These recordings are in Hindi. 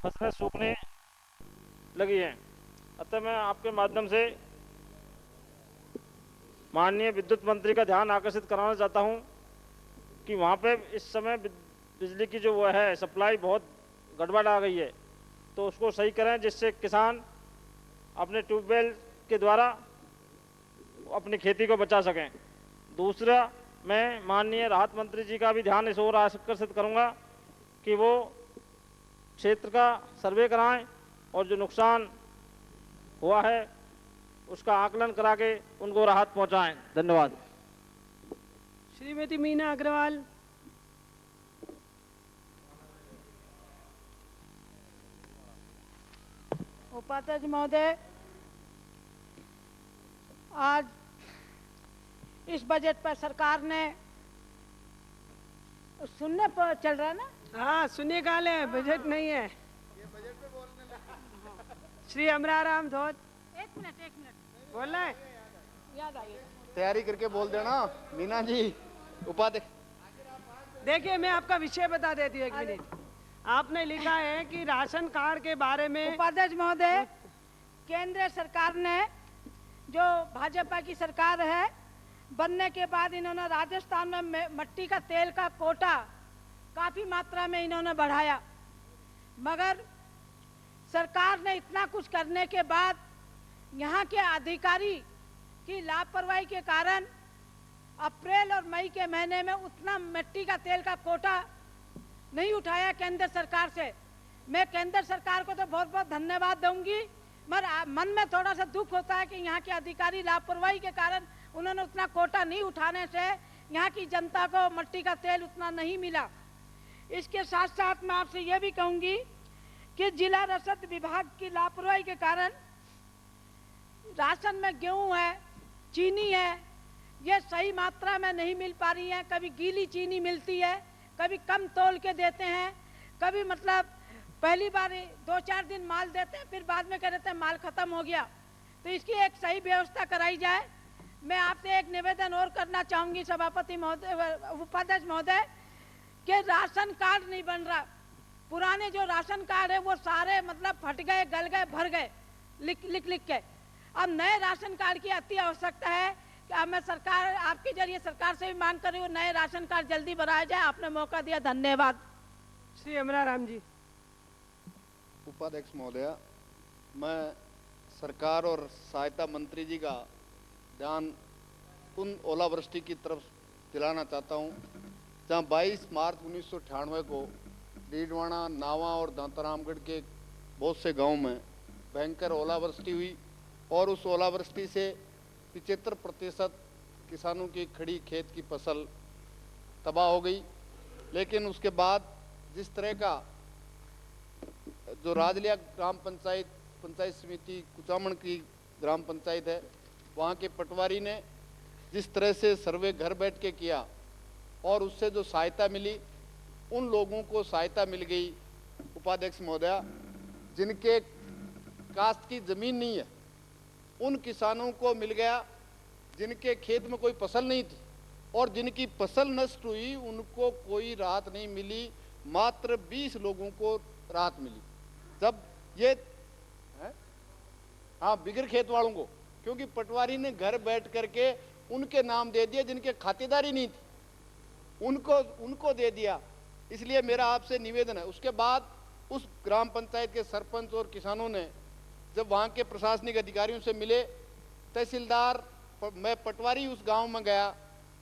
फसलें सूखने लगी हैं। अतः मैं आपके माध्यम से माननीय विद्युत मंत्री का ध्यान आकर्षित कराना चाहता हूं कि वहां पे इस समय बिजली की जो वो है सप्लाई बहुत गड़बड़ आ गई है, तो उसको सही करें जिससे किसान अपने ट्यूबवेल के द्वारा अपनी खेती को बचा सकें। दूसरा, मैं माननीय राहत मंत्री जी का भी ध्यान इस ओर आकर्षित करूंगा कि वो क्षेत्र का सर्वे कराएं और जो नुकसान हुआ है उसका आकलन करा के उनको राहत पहुंचाएं। धन्यवाद। श्रीमती मीना अग्रवाल। उपाध्यक्ष महोदय, आज इस बजट पर सरकार ने सुनने पर चल रहा है ना। हाँ, सुनिए काल है, बजट नहीं है। ये बजट पे बोलने लगा। श्री अमराराम धोत। एक मिनट बोल रहे हैं? याद आ गया। तैयारी करके बोल देना मीना जी। उपाध्यक्ष, देखिए मैं आपका विषय बता देती हूँ, एक मिनट। आपने लिखा है कि राशन कार्ड के बारे में। उपाध्यक्ष महोदय, केंद्र सरकार ने, जो भाजपा की सरकार है, बनने के बाद इन्होंने राजस्थान में मिट्टी का तेल का कोटा काफी मात्रा में इन्होंने बढ़ाया, मगर सरकार ने इतना कुछ करने के बाद यहाँ के अधिकारी की लापरवाही के कारण अप्रैल और मई के महीने में उतना मिट्टी का तेल का कोटा नहीं उठाया केंद्र सरकार से। मैं केंद्र सरकार को तो बहुत बहुत धन्यवाद दूंगी, मगर मन में थोड़ा सा दुख होता है कि यहाँ के अधिकारी लापरवाही के कारण उन्होंने उतना कोटा नहीं उठाने से यहाँ की जनता को मिट्टी का तेल उतना नहीं मिला। इसके साथ साथ मैं आपसे ये भी कहूँगी कि जिला रसद विभाग की लापरवाही के कारण राशन में गेहूँ है, चीनी है, ये सही मात्रा में नहीं मिल पा रही है। कभी गीली चीनी मिलती है, कभी कम तोल के देते हैं, कभी मतलब पहली बार 2-4 दिन माल देते हैं, फिर बाद में कह देते हैं माल खत्म हो गया। तो इसकी एक सही व्यवस्था कराई जाए। मैं आपसे एक निवेदन और करना चाहूंगी सभापति महोदय, उपाध्यक्ष महोदय, कि राशन कार्ड नहीं बन रहा। पुराने जो राशन कार्ड है वो सारे मतलब फट गए, गल गए, भर गए लिख लिख के। अब नए राशन कार्ड की अति आवश्यकता है कि अब मैं सरकार, आपके जरिए सरकार से भी मांग कर रही हूँ, नए राशन कार्ड जल्दी बनाया जाए। आपने मौका दिया, धन्यवाद। श्री अमराराम जी। उपाध्यक्ष महोदया, मैं सरकार और सहायता मंत्री जी का ध्यान उन ओलावृष्टि की तरफ दिलाना चाहता हूं, जहां 22 मार्च 1998 को डीडवाना, नावा और दांतारामगढ़ के बहुत से गांव में भयंकर ओलावृष्टि हुई और उस ओलावृष्टि से 75% किसानों की खड़ी खेत की फसल तबाह हो गई। लेकिन उसके बाद जिस तरह का जो राजलिया ग्राम पंचायत समिति कुचामण की ग्राम पंचायत है, वहाँ के पटवारी ने जिस तरह से सर्वे घर बैठ के किया और उससे जो सहायता मिली, उन लोगों को सहायता मिल गई उपाध्यक्ष महोदया जिनके काश्त की ज़मीन नहीं है, उन किसानों को मिल गया जिनके खेत में कोई फसल नहीं थी, और जिनकी फसल नष्ट हुई उनको कोई राहत नहीं मिली। मात्र 20 लोगों को राहत मिली। जब ये है, हाँ, बिगर खेत वालों को, क्योंकि पटवारी ने घर बैठ करके उनके नाम दे दिए जिनके खातेदारी नहीं थी, उनको दे दिया। इसलिए मेरा आपसे निवेदन है। उसके बाद उस ग्राम पंचायत के सरपंच और किसानों ने जब वहाँ के प्रशासनिक अधिकारियों से मिले, तहसीलदार, मैं पटवारी उस गांव में गया,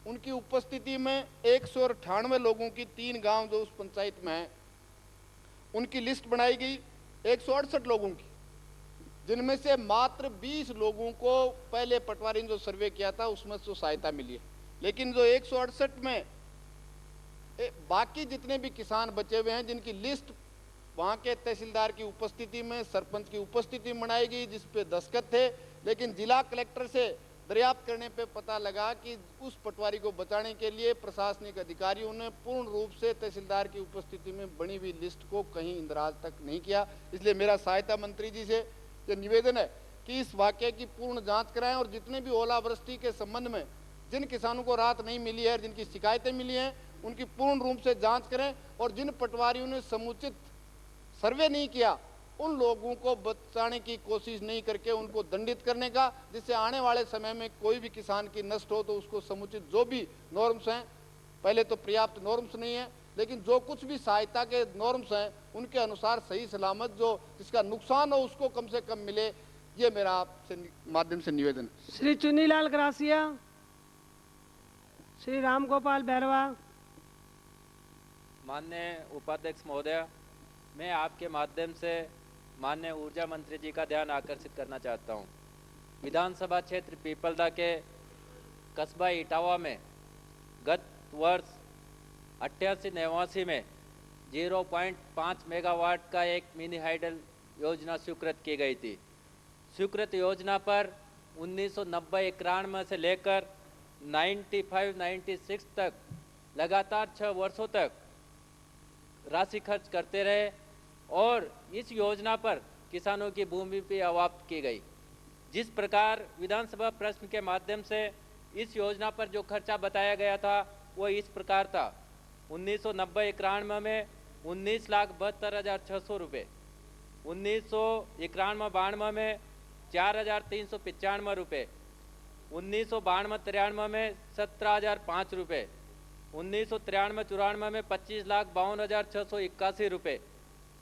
उनकी उपस्थिति में 198 लोगों की 3 गांव जो उस पंचायत में है उनकी लिस्ट बनाई गई 168 लोगों की, जिनमें से मात्र 20 लोगों को पहले पटवारी ने जो सर्वे किया था उसमें से सहायता मिली है। लेकिन जो 168 में बाकी जितने भी किसान बचे हुए हैं जिनकी लिस्ट वहाँ के तहसीलदार की उपस्थिति में, सरपंच की उपस्थिति में बनाई गई, जिस पे दस्तखत थे, लेकिन जिला कलेक्टर से दरियाफ्त करने पे पता लगा कि उस पटवारी को बचाने के लिए प्रशासनिक अधिकारियों ने पूर्ण रूप से तहसीलदार की उपस्थिति में बनी हुई लिस्ट को कहीं इंदराज तक नहीं किया। इसलिए मेरा सहायता मंत्री जी से ये निवेदन है कि इस वाकये की पूर्ण जांच कराएं और जितने भी ओलावृष्टि के संबंध में जिन किसानों को राहत नहीं मिली है, जिनकी शिकायतें मिली हैं, उनकी पूर्ण रूप से जाँच करें और जिन पटवारियों ने समुचित सर्वे नहीं किया, उन लोगों को बचाने की कोशिश नहीं करके उनको दंडित करने का, जिससे आने वाले समय में कोई भी किसान की नष्ट हो तो उसको समुचित जो भी नॉर्म्स हैं, पहले तो पर्याप्त नॉर्म्स नहीं है, लेकिन जो कुछ भी सहायता के नॉर्म्स हैं उनके अनुसार सही सलामत जो जिसका नुकसान हो उसको कम से कम मिले, ये मेरा आपसे माध्यम से निवेदन है। श्री चुन्नीलाल ग्रासिया, श्री राम गोपाल बैरवा। माननीय उपाध्यक्ष महोदय, मैं आपके माध्यम से माननीय ऊर्जा मंत्री जी का ध्यान आकर्षित करना चाहता हूं। विधानसभा क्षेत्र पीपलदा के कस्बा इटावा में गत वर्ष 88-89 में 0.5 मेगावाट का एक मिनी हाइडल योजना स्वीकृत की गई थी। स्वीकृत योजना पर 1990-91 से लेकर 95-96 तक लगातार 6 वर्षों तक राशि खर्च करते रहे और इस योजना पर किसानों की भूमि भी अवाप्त की गई। जिस प्रकार विधानसभा प्रश्न के माध्यम से इस योजना पर जो खर्चा बताया गया था वो इस प्रकार था। 1990-91 में 19,72,600 रुपये, 1991-92 में 4,395 रुपये, 1992-93 में 17,005 रुपये, 1993-94 में 25,52,681 रुपये,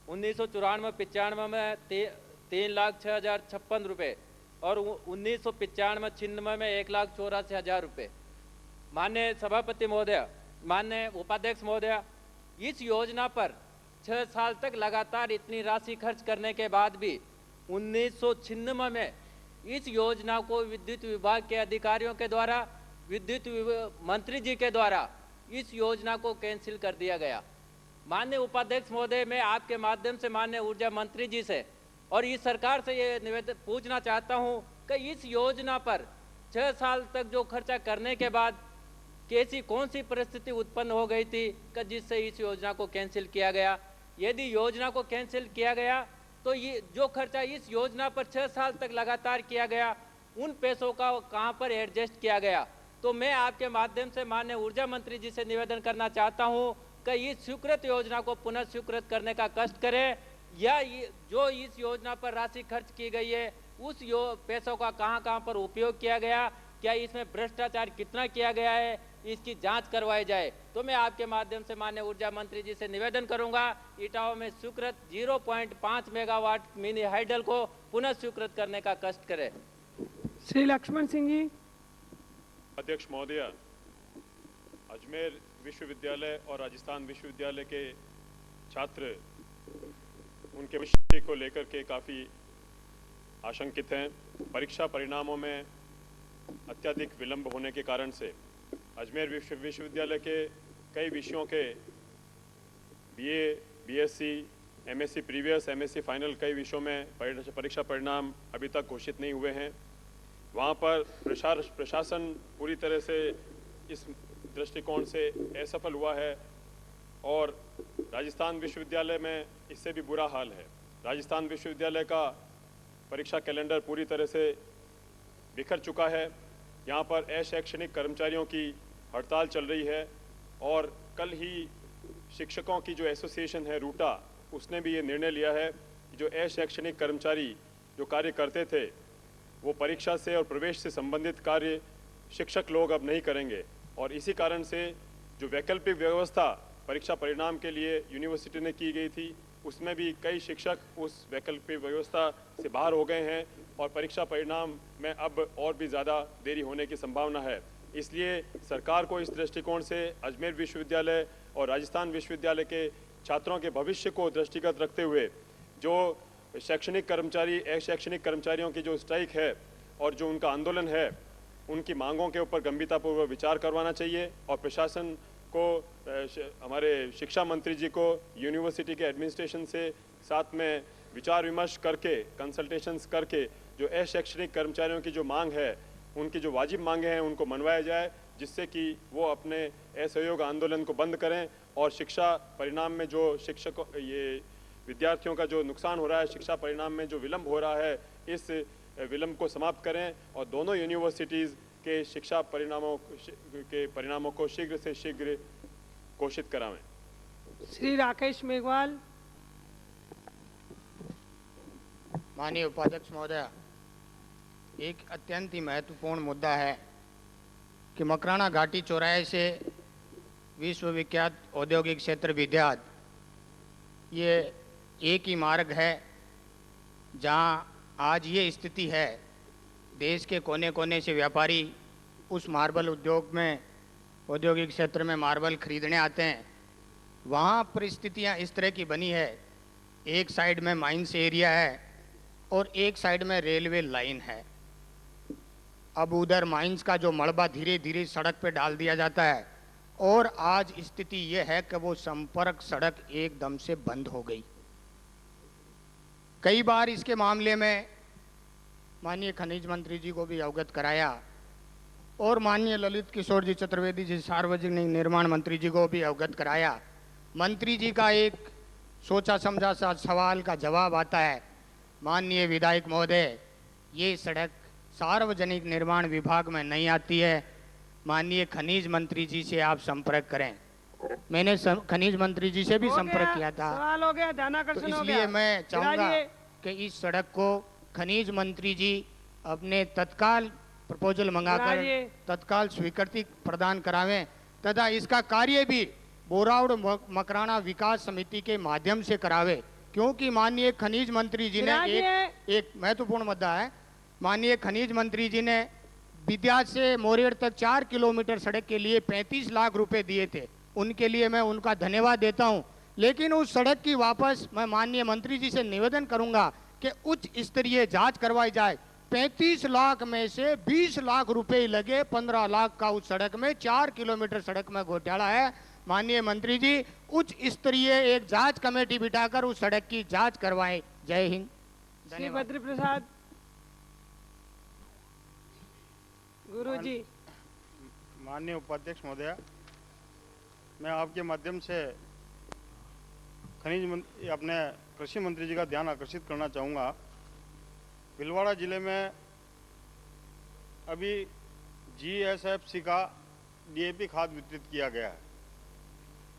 1994-95 में 3,06,056 रुपये और 1995-96 में 1,84,000 रुपये। माननीय सभापति महोदय, माननीय उपाध्यक्ष महोदय, इस योजना पर 6 साल तक लगातार इतनी राशि खर्च करने के बाद भी 1996 में इस योजना को विद्युत विभाग के अधिकारियों के द्वारा, विद्युत मंत्री जी के द्वारा इस योजना को कैंसिल कर दिया गया। माननीय उपाध्यक्ष महोदय, मैं आपके माध्यम से माननीय ऊर्जा मंत्री जी से और इस सरकार से ये निवेदन पूछना चाहता हूं कि इस योजना पर 6 साल तक जो खर्चा करने के बाद कैसी कौन सी परिस्थिति उत्पन्न हो गई थी कि जिससे इस योजना को कैंसिल किया गया। यदि योजना को कैंसिल किया गया तो ये जो खर्चा इस योजना पर 6 साल तक लगातार किया गया, उन पैसों का कहां पर एडजस्ट किया गया। तो मैं आपके माध्यम से माननीय ऊर्जा मंत्री जी से निवेदन करना चाहता हूं कि इस स्वीकृत योजना को पुनः स्वीकृत करने का कष्ट करें, या जो इस योजना पर राशि खर्च की गई है उस पैसों का कहां पर उपयोग किया गया, क्या इसमें भ्रष्टाचार कितना किया गया है, इसकी जांच करवाई जाए। तो मैं आपके माध्यम से माननीय ऊर्जा मंत्री जी से निवेदन करूंगा, इटावा में स्वीकृत 0.5 मेगावाट मिनी हाइडल को पुनः स्वीकृत करने का कष्ट करें। श्री लक्ष्मण सिंह जी। अध्यक्ष महोदय, अजमेर विश्वविद्यालय और राजस्थान विश्वविद्यालय के छात्र उनके विषय को लेकर के काफ़ी आशंकित हैं। परीक्षा परिणामों में अत्यधिक विलंब होने के कारण से अजमेर विश्वविद्यालय के कई विषयों के BA, BSc, MSc previous, MSc final कई विषयों में परीक्षा परिणाम अभी तक घोषित नहीं हुए हैं। वहाँ पर प्रशासन पूरी तरह से इस दृष्टिकोण से असफल हुआ है और राजस्थान विश्वविद्यालय में इससे भी बुरा हाल है। राजस्थान विश्वविद्यालय का परीक्षा कैलेंडर पूरी तरह से बिखर चुका है। यहाँ पर अशैक्षणिक कर्मचारियों की हड़ताल चल रही है और कल ही शिक्षकों की जो एसोसिएशन है रूटा, उसने भी ये निर्णय लिया है कि जो अशैक्षणिक कर्मचारी जो कार्य करते थे वो परीक्षा से और प्रवेश से संबंधित कार्य शिक्षक लोग अब नहीं करेंगे और इसी कारण से जो वैकल्पिक व्यवस्था परीक्षा परिणाम के लिए यूनिवर्सिटी ने की गई थी उसमें भी कई शिक्षक उस वैकल्पिक व्यवस्था से बाहर हो गए हैं और परीक्षा परिणाम में अब और भी ज़्यादा देरी होने की संभावना है। इसलिए सरकार को इस दृष्टिकोण से अजमेर विश्वविद्यालय और राजस्थान विश्वविद्यालय के छात्रों के भविष्य को दृष्टिगत रखते हुए जो शैक्षणिक कर्मचारी, अशैक्षणिक कर्मचारियों की जो स्ट्राइक है और जो उनका आंदोलन है, उनकी मांगों के ऊपर गंभीरतापूर्वक विचार करवाना चाहिए और प्रशासन को, हमारे शिक्षा मंत्री जी को यूनिवर्सिटी के एडमिनिस्ट्रेशन से साथ में विचार विमर्श करके, कंसल्टेशंस करके जो अशैक्षणिक कर्मचारियों की जो मांग है, उनकी जो वाजिब मांगे हैं उनको मनवाया जाए, जिससे कि वो अपने असहयोग आंदोलन को बंद करें और शिक्षा परिणाम में जो शिक्षकों, ये विद्यार्थियों का जो नुकसान हो रहा है, शिक्षा परिणाम में जो विलंब हो रहा है, इस विलंब को समाप्त करें और दोनों यूनिवर्सिटीज़ के शिक्षा परिणामों को शीघ्र से शीघ्र घोषित करावें। श्री राकेश मेघवाल। माननीय उपाध्यक्ष महोदय, एक अत्यंत ही महत्वपूर्ण मुद्दा है कि मकराना घाटी चौराहे से विश्वविख्यात औद्योगिक क्षेत्र विद्याध, ये एक ही मार्ग है जहां आज ये स्थिति है, देश के कोने कोने से व्यापारी उस मार्बल उद्योग में, औद्योगिक क्षेत्र में मार्बल खरीदने आते हैं। वहाँ परिस्थितियाँ इस तरह की बनी है, एक साइड में माइंस एरिया है और एक साइड में रेलवे लाइन है। अब उधर माइंस का जो मलबा धीरे धीरे सड़क पे डाल दिया जाता है और आज स्थिति ये है कि वो संपर्क सड़क एकदम से बंद हो गई। कई बार इसके मामले में माननीय खनिज मंत्री जी को भी अवगत कराया और माननीय ललित किशोर जी चतुर्वेदी जी सार्वजनिक निर्माण मंत्री जी को भी अवगत कराया। मंत्री जी का एक सोचा समझा सा सवाल का जवाब आता है, माननीय विधायक महोदय, ये सड़क सार्वजनिक निर्माण विभाग में नहीं आती है, माननीय खनिज मंत्री जी से आप संपर्क करें। मैंने खनिज मंत्री जी से भी संपर्क किया था। सवाल हो गया, ध्यानाकर्षण तो हो गया। इसलिए मैं चाहूँगा कि इस सड़क को खनिज मंत्री जी अपने तत्काल प्रपोजल मंगाकर तत्काल स्वीकृति प्रदान करावें तथा इसका कार्य भी बोरावड़ मकराना विकास समिति के माध्यम से करावे, क्योंकि माननीय खनिज मंत्री जी ने एक महत्वपूर्ण मुद्दा है, माननीय खनिज मंत्री जी ने विद्याध से मोरेड़ तक 4 किलोमीटर सड़क के लिए 35 लाख रुपए दिए थे। उनके लिए मैं उनका धन्यवाद देता हूं, लेकिन उस सड़क की वापस मैं माननीय मंत्री जी से निवेदन करूंगा कि उच्च स्तरीय जांच करवाई जाए। 35 लाख में से 20 लाख रुपए लगे, 15 लाख का उस सड़क में, 4 किलोमीटर सड़क में घोटाला है। माननीय मंत्री जी उच्च स्तरीय एक जांच कमेटी बिठाकर उस सड़क की जांच करवाएं। जय हिंद। श्री बद्री प्रसाद गुरुजी। माननीय उपाध्यक्ष महोदय, मैं आपके माध्यम से अपने कृषि मंत्री जी का ध्यान आकर्षित करना चाहूँगा। भीलवाड़ा जिले में अभी GSFC का DAP खाद वितरित किया गया है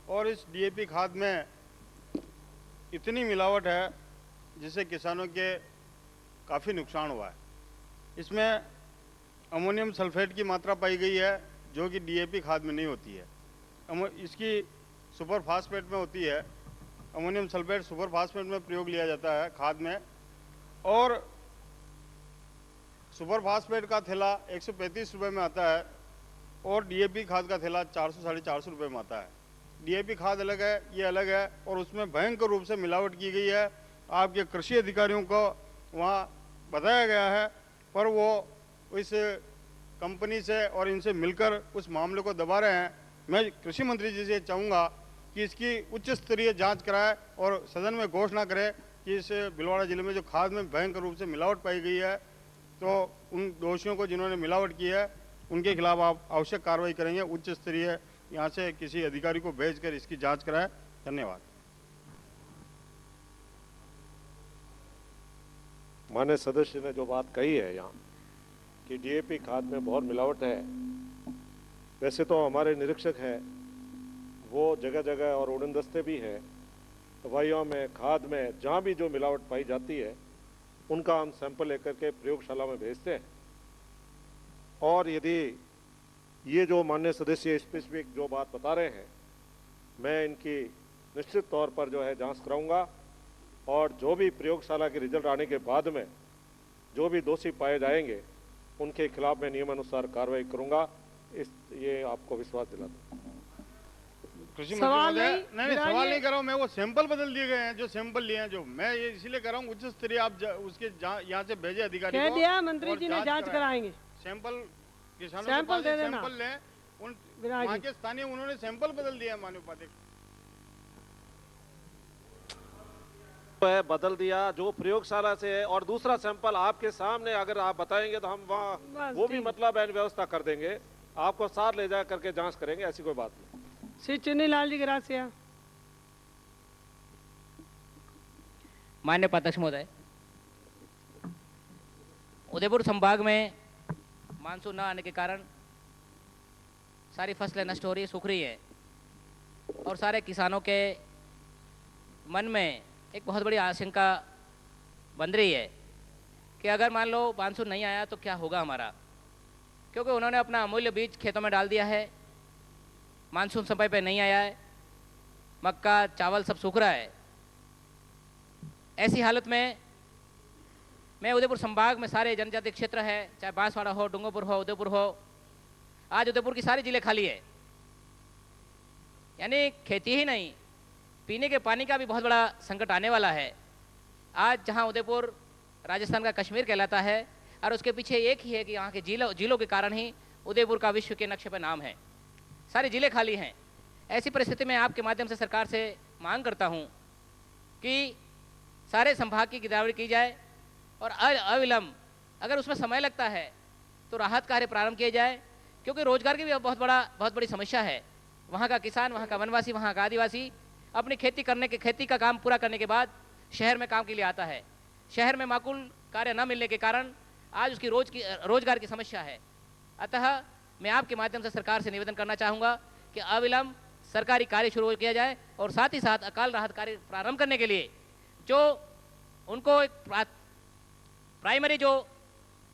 और इस DAP खाद में इतनी मिलावट है जिससे किसानों के काफ़ी नुकसान हुआ है। इसमें अमोनियम सल्फेट की मात्रा पाई गई है जो कि DAP खाद में नहीं होती है। इसकी सुपर फास्फेट में होती है। अमोनियम सल्फेट सुपर फास्फेट में प्रयोग लिया जाता है खाद में, और सुपर फास्फेट का थैला 135 रुपये में आता है और DAP खाद का थैला 400 साढ़े 400 रुपये में आता है। DAP खाद अलग है, ये अलग है, और उसमें भयंकर रूप से मिलावट की गई है। आपके कृषि अधिकारियों को वहाँ बताया गया है, पर वो इस कंपनी से और इनसे मिलकर उस मामले को दबा रहे हैं। मैं कृषि मंत्री जी से चाहूँगा कि इसकी उच्च स्तरीय जांच कराए और सदन में घोषणा करे कि इस भीलवाड़ा जिले में जो खाद में भयंकर रूप से मिलावट पाई गई है, तो उन दोषियों को जिन्होंने मिलावट की है उनके खिलाफ आप आवश्यक कार्रवाई करेंगे। उच्च स्तरीय यहाँ से किसी अधिकारी को भेजकर इसकी जांच कराए। धन्यवाद। माननीय सदस्य ने जो बात कही है यहाँ कि DAP खाद में बहुत मिलावट है, वैसे तो हमारे निरीक्षक हैं, वो जगह जगह और उड़नदस्ते भी हैं, दवाइयों में, खाद में, जहाँ भी जो मिलावट पाई जाती है उनका हम सैंपल लेकर के प्रयोगशाला में भेजते हैं। और यदि ये जो माननीय सदस्य स्पेसिफिक जो बात बता रहे हैं, मैं इनकी निश्चित तौर पर जो है जांच कराऊंगा और जो भी प्रयोगशाला के रिजल्ट आने के बाद में जो भी दोषी पाए जाएंगे उनके खिलाफ मैं नियमानुसार कार्रवाई करूंगा। ये आपको विश्वास दिलाता हूं। कृषि मंत्री नहीं सवाल नहीं कर रहा हूँ मैं, वो सैंपल बदल दिए गए हैं, जो सैंपल लिए हैं, जो मैं ये इसीलिए कर रहा हूँ उच्च स्तरीय आप उसके यहाँ से भेजे अधिकारी कह दिया मंत्री जी ने जांच कराएंगे। सैंपल किसानों के पास सैंपल लें, उन वहाँ के स्थानीय उन्होंने सैंपल बदल दिया है। माननीय उपाध्यक्ष बदल दिया जो प्रयोगशाला से है, और दूसरा सैंपल आपके सामने अगर आप बताएंगे तो हम वहाँ वो भी मतलब व्यवस्था कर देंगे, आपको साथ ले जा करके जांच करेंगे, ऐसी कोई बात नहीं। श्री चुन्नी लाल जी ग्रासिया। माननीय उपाध्यक्ष महोदय, उदयपुर संभाग में मानसून न आने के कारण सारी फसलें नष्ट हो रही है, सूख रही है, और सारे किसानों के मन में एक बहुत बड़ी आशंका बन रही है कि अगर मान लो मानसून नहीं आया तो क्या होगा हमारा, क्योंकि उन्होंने अपना अमूल्य बीज खेतों में डाल दिया है, मानसून समय पे नहीं आया है, मक्का चावल सब सूख रहा है। ऐसी हालत में मैं उदयपुर संभाग में सारे जनजातीय क्षेत्र है, चाहे बांसवाड़ा हो, डूंगरपुर हो, उदयपुर हो, आज उदयपुर की सारी जिले खाली है। यानी खेती ही नहीं, पीने के पानी का भी बहुत बड़ा संकट आने वाला है। आज जहां उदयपुर राजस्थान का कश्मीर कहलाता है, और उसके पीछे एक ही है कि यहाँ के जिलों के कारण ही उदयपुर का विश्व के नक्शे पर नाम है। सारे जिले खाली हैं। ऐसी परिस्थिति में आपके माध्यम से सरकार से मांग करता हूँ कि सारे संभाग की गिरदावरी की जाए और अविलंब, अगर उसमें समय लगता है तो राहत कार्य प्रारंभ किए जाए, क्योंकि रोजगार की भी बहुत बड़ी समस्या है। वहाँ का किसान, वहाँ का वनवासी, वहाँ का आदिवासी अपनी खेती का काम पूरा करने के बाद शहर में काम के लिए आता है। शहर में माकूल कार्य न मिलने के कारण आज उसकी रोजगार की समस्या है। अतः मैं आपके माध्यम से सरकार से निवेदन करना चाहूँगा कि अविलंब सरकारी कार्य शुरू किया जाए और साथ ही साथ अकाल राहत कार्य प्रारंभ करने के लिए जो उनको एक प्राइमरी जो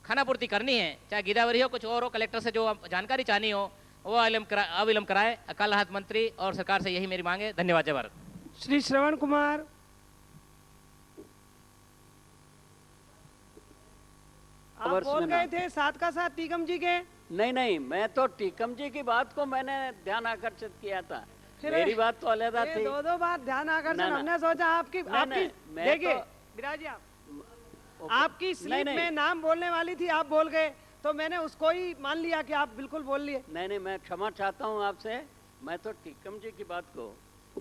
खानापूर्ति करनी है, चाहे गिरदावरी हो, कुछ और हो, कलेक्टर से जो जानकारी चाहनी हो, वो अविलंब कराए। अकाल राहत मंत्री और सरकार से यही मेरी मांग है। धन्यवाद। जय भारत। श्री श्रवण कुमार। आप बोल गए थे साथ का साथ टीकम जी के। नहीं, मैं तो टीकम जी की बात को मैंने ध्यान आकर्षित किया था, मेरी बात तो अलग थी। दो बार ध्यान आकर्षित, हमने सोचा आपकी देखिए विराज जी, आपकी स्लिप में नाम बोलने वाली थी, आप बोल गए तो मैंने उसको ही मान लिया कि आप बिल्कुल बोल लिए। नहीं, मैं क्षमा चाहता हूँ आपसे। मैं तो टीकम जी की बात को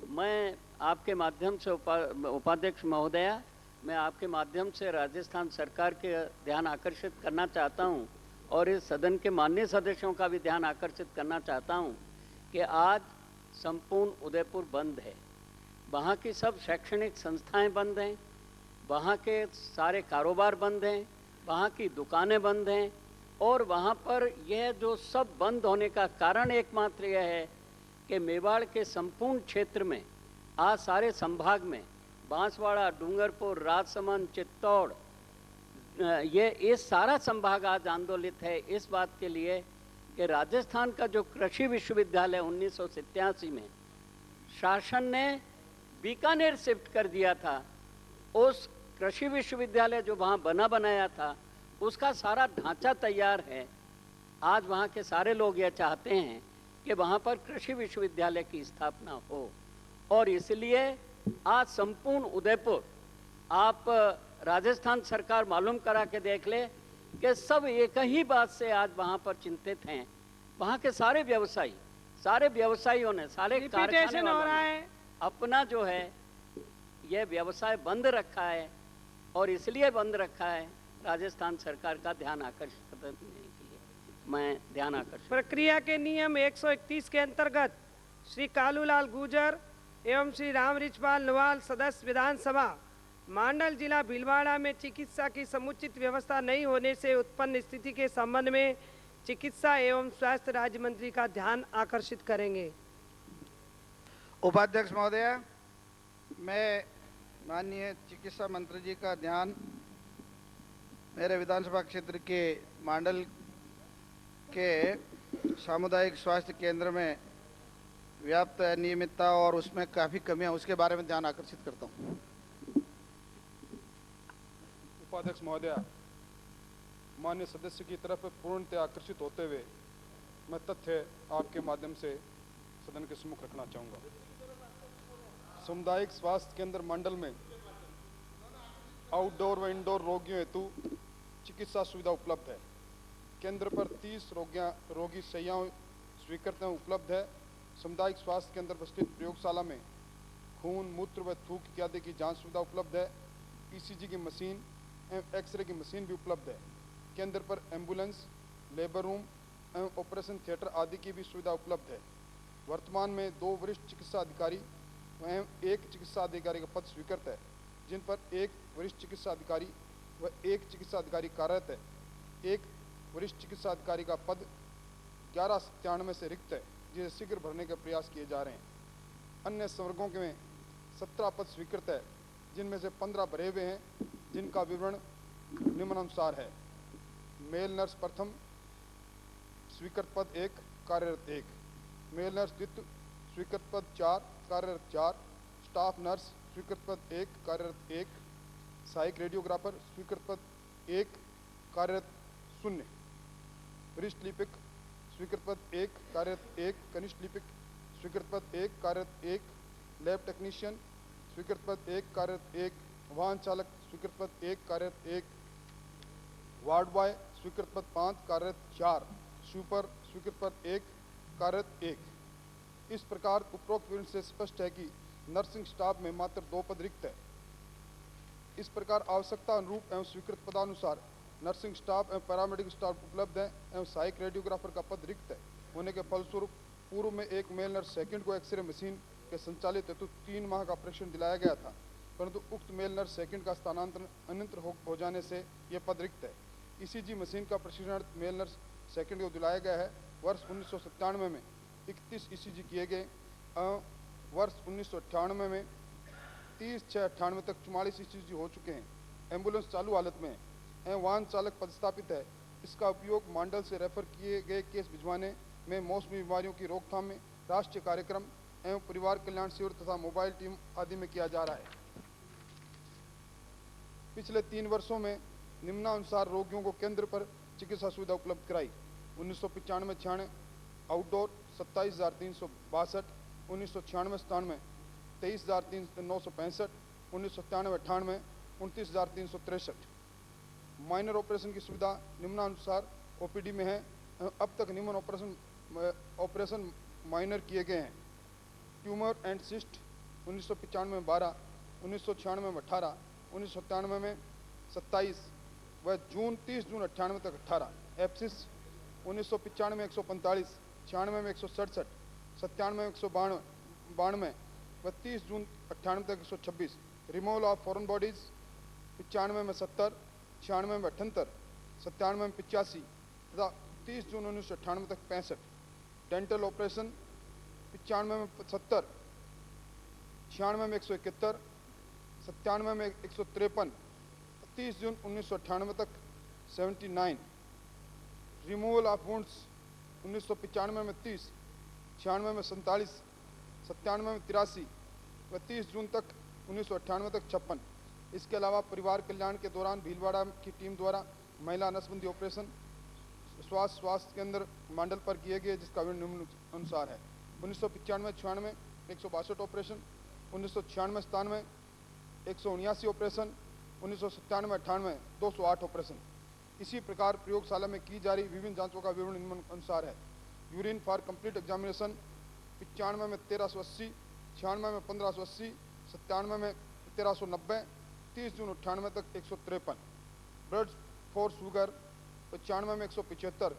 मैं आपके माध्यम से उपाध्यक्ष महोदया, मैं आपके माध्यम से राजस्थान सरकार के ध्यान आकर्षित करना चाहता हूं और इस सदन के माननीय सदस्यों का भी ध्यान आकर्षित करना चाहता हूं कि आज संपूर्ण उदयपुर बंद है। वहाँ की सब शैक्षणिक संस्थाएं बंद हैं, वहाँ के सारे कारोबार बंद हैं, वहाँ की दुकानें बंद हैं, और वहाँ पर यह जो सब बंद होने का कारण एकमात्र यह है कि मेवाड़ के संपूर्ण क्षेत्र में आज सारे संभाग में बांसवाड़ा, डूंगरपुर, राजसमंद, चित्तौड़, ये सारा संभाग आज आंदोलित है इस बात के लिए कि राजस्थान का जो कृषि विश्वविद्यालय 1987 में शासन ने बीकानेर शिफ्ट कर दिया था, उस कृषि विश्वविद्यालय जो वहाँ बनाया था उसका सारा ढांचा तैयार है। आज वहाँ के सारे लोग यह चाहते हैं कि वहाँ पर कृषि विश्वविद्यालय की स्थापना हो, और इसलिए आज संपूर्ण उदयपुर, आप राजस्थान सरकार मालूम करा के देख ले कि सब एक ही बात से आज वहाँ पर चिंतित हैं। वहाँ के सारे व्यवसायियों ने, सारे कारखाने वालों ने अपना जो है यह व्यवसाय बंद रखा है, और इसलिए बंद रखा है राजस्थान सरकार का ध्यान आकर्षित करने के लिए मैं ध्यान आकर्षित। प्रक्रिया के नियम 131 के अंतर्गत श्री कालूलाल गुर्जर एवं श्री राम रिचपाल नवाल, सदस्य विधानसभा, मांडल जिला भीलवाड़ा में चिकित्सा की समुचित व्यवस्था नहीं होने से उत्पन्न स्थिति के संबंध में चिकित्सा एवं स्वास्थ्य राज्य मंत्री का ध्यान आकर्षित करेंगे। उपाध्यक्ष महोदय, मैं माननीय चिकित्सा मंत्री जी का ध्यान मेरे विधानसभा क्षेत्र के मांडल के सामुदायिक स्वास्थ्य केंद्र में व्याप्त अनियमितता और उसमें काफ़ी कमियां, उसके बारे में ध्यान आकर्षित करता हूं। उपाध्यक्ष महोदय, माननीय सदस्य की तरफ पूर्णतः आकर्षित होते हुए मैं तथ्य आपके माध्यम से सदन के सम्मुख रखना चाहूँगा। सामुदायिक स्वास्थ्य केंद्र मंडल में आउटडोर व इंडोर रोगियों हेतु चिकित्सा सुविधा उपलब्ध है। केंद्र पर 30 रोगी शैय्याओं स्वीकृत उपलब्ध है। सामुदायिक स्वास्थ्य केंद्र पर स्थित प्रयोगशाला में खून, मूत्र व थूक इत्यादि की जांच सुविधा उपलब्ध है। ईसीजी की मशीन एवं एक्सरे की मशीन भी उपलब्ध है। केंद्र पर एम्बुलेंस, लेबर रूम एवं ऑपरेशन थिएटर आदि की भी सुविधा उपलब्ध है। वर्तमान में 2 वरिष्ठ चिकित्सा अधिकारी एवं 1 चिकित्सा अधिकारी का पद स्वीकृत है, जिन पर 1 वरिष्ठ चिकित्सा अधिकारी व 1 चिकित्सा अधिकारी कार्यरत है। 1 वरिष्ठ चिकित्सा अधिकारी का पद 1197 से रिक्त है, जिसे शीघ्र भरने के प्रयास किए जा रहे हैं। अन्य संवर्गों के में 17 पद स्वीकृत है, जिनमें से 15 भरे हुए हैं, जिनका विवरण निम्नानुसार है। मेल नर्स प्रथम स्वीकृत पद 1 कार्यरत 1, मेल नर्स द्वितीय स्वीकृत पद 4 कार्यरत 4, स्टाफ नर्स स्वीकृत पद 1 कार्यरत 1, सहायक रेडियोग्राफर स्वीकृत पद 1 कार्यरत 0, वरिष्ठ लिपिक स्वीकृत पद 1 कार्यरत 1, कनिष्ठ लिपिक स्वीकृत पद 1 कार्यरत 1, लैब टेक्नीशियन स्वीकृत पद 1 कार्यरत 1, वाहन चालक स्वीकृत पद 1 कार्यरत 1, वार्ड बॉय स्वीकृत पद 5 कार्यरत 4, स्वीपर स्वीकृत पद 1 कार्यरत 1। इस प्रकार उपरोक्त विवरण से स्पष्ट है कि नर्सिंग स्टाफ में मात्र 2 पद रिक्त है। इस प्रकार आवश्यकता अनुरूप एवं स्वीकृत पदानुसार नर्सिंग स्टाफ एवं पैरामेडिकल स्टाफ उपलब्ध है एवं सहायक रेडियोग्राफर का पद रिक्त है होने के फलस्वरूप पूर्व में एक मेल नर्स सेकंड को एक्सरे मशीन के संचालित हेतु 3 माह का प्रशिक्षण दिलाया गया था, परंतु उक्त मेल नर्स सेकंड का स्थानांतरण अन्यत्र हो जाने से यह पद रिक्त है। ईसीजी मशीन का प्रशिक्षण मेल नर्स सेकंड को दिलाया गया है। वर्ष 1997 में 31 ईसीजी किए गए, वर्ष 1998 में 30/6/98 तक 44 ईसीजी हो चुके हैं। एम्बुलेंस चालू हालत में है एवं वाहन चालक पदस्थापित है। इसका उपयोग मांडल से रेफर किए गए केस भिजवाने में, मौसमी बीमारियों की रोकथाम में, राष्ट्रीय कार्यक्रम एवं परिवार कल्याण शिविर तथा मोबाइल टीम आदि में किया जा रहा है। पिछले 3 वर्षों में निम्नानुसार रोगियों को केंद्र पर चिकित्सा सुविधा उपलब्ध कराई। 1995-96 आउटडोर 27,362, 1996-97 23,965, 1997-98 29,363। माइनर ऑपरेशन की सुविधा निम्नानुसार ओपीडी में है। अब तक निम्न ऑपरेशन माइनर किए गए हैं। ट्यूमर एंड सिस्ट 1995 में 12, 1996 में 18, 1997 में 27 व 30 जून 98 तक 18। एप्सिस 1995 में 145, 96 में 167, 97 में 192 व 30 जून 98 तक 126। रिमूवल ऑफ फॉरेन बॉडीज 95 में 70, 96 में 78, 97 में 85 तथा 30 जून 1998 तक 65। डेंटल ऑपरेशन 95 में 70, 96 में 171, 97 में 153, 30 जून 1998 तक 79। रिमूवल ऑफ वुंड्स 1995 में 30, 96 में 47, 97 में 83 व 30 जून तक 1998 तक 56। इसके अलावा परिवार कल्याण के दौरान भीलवाड़ा की टीम द्वारा महिला नसबंदी ऑपरेशन स्वास्थ्य केंद्र मांडल पर किए गए, जिसका विवरण निम्न अनुसार है। 1995-96 162 ऑपरेशन, 1996-97 179 ऑपरेशन, 1997-98 208 ऑपरेशन। इसी प्रकार प्रयोगशाला में की जा रही विभिन्न जांचों का विवरण निम्न अनुसार है। यूरिन फॉर कंप्लीट एग्जामिनेशन 95 में 1380, 96 में 1580, 97 में 1390, 30 जून 98 तक 153। ब्लड फॉर शुगर 95 में 175,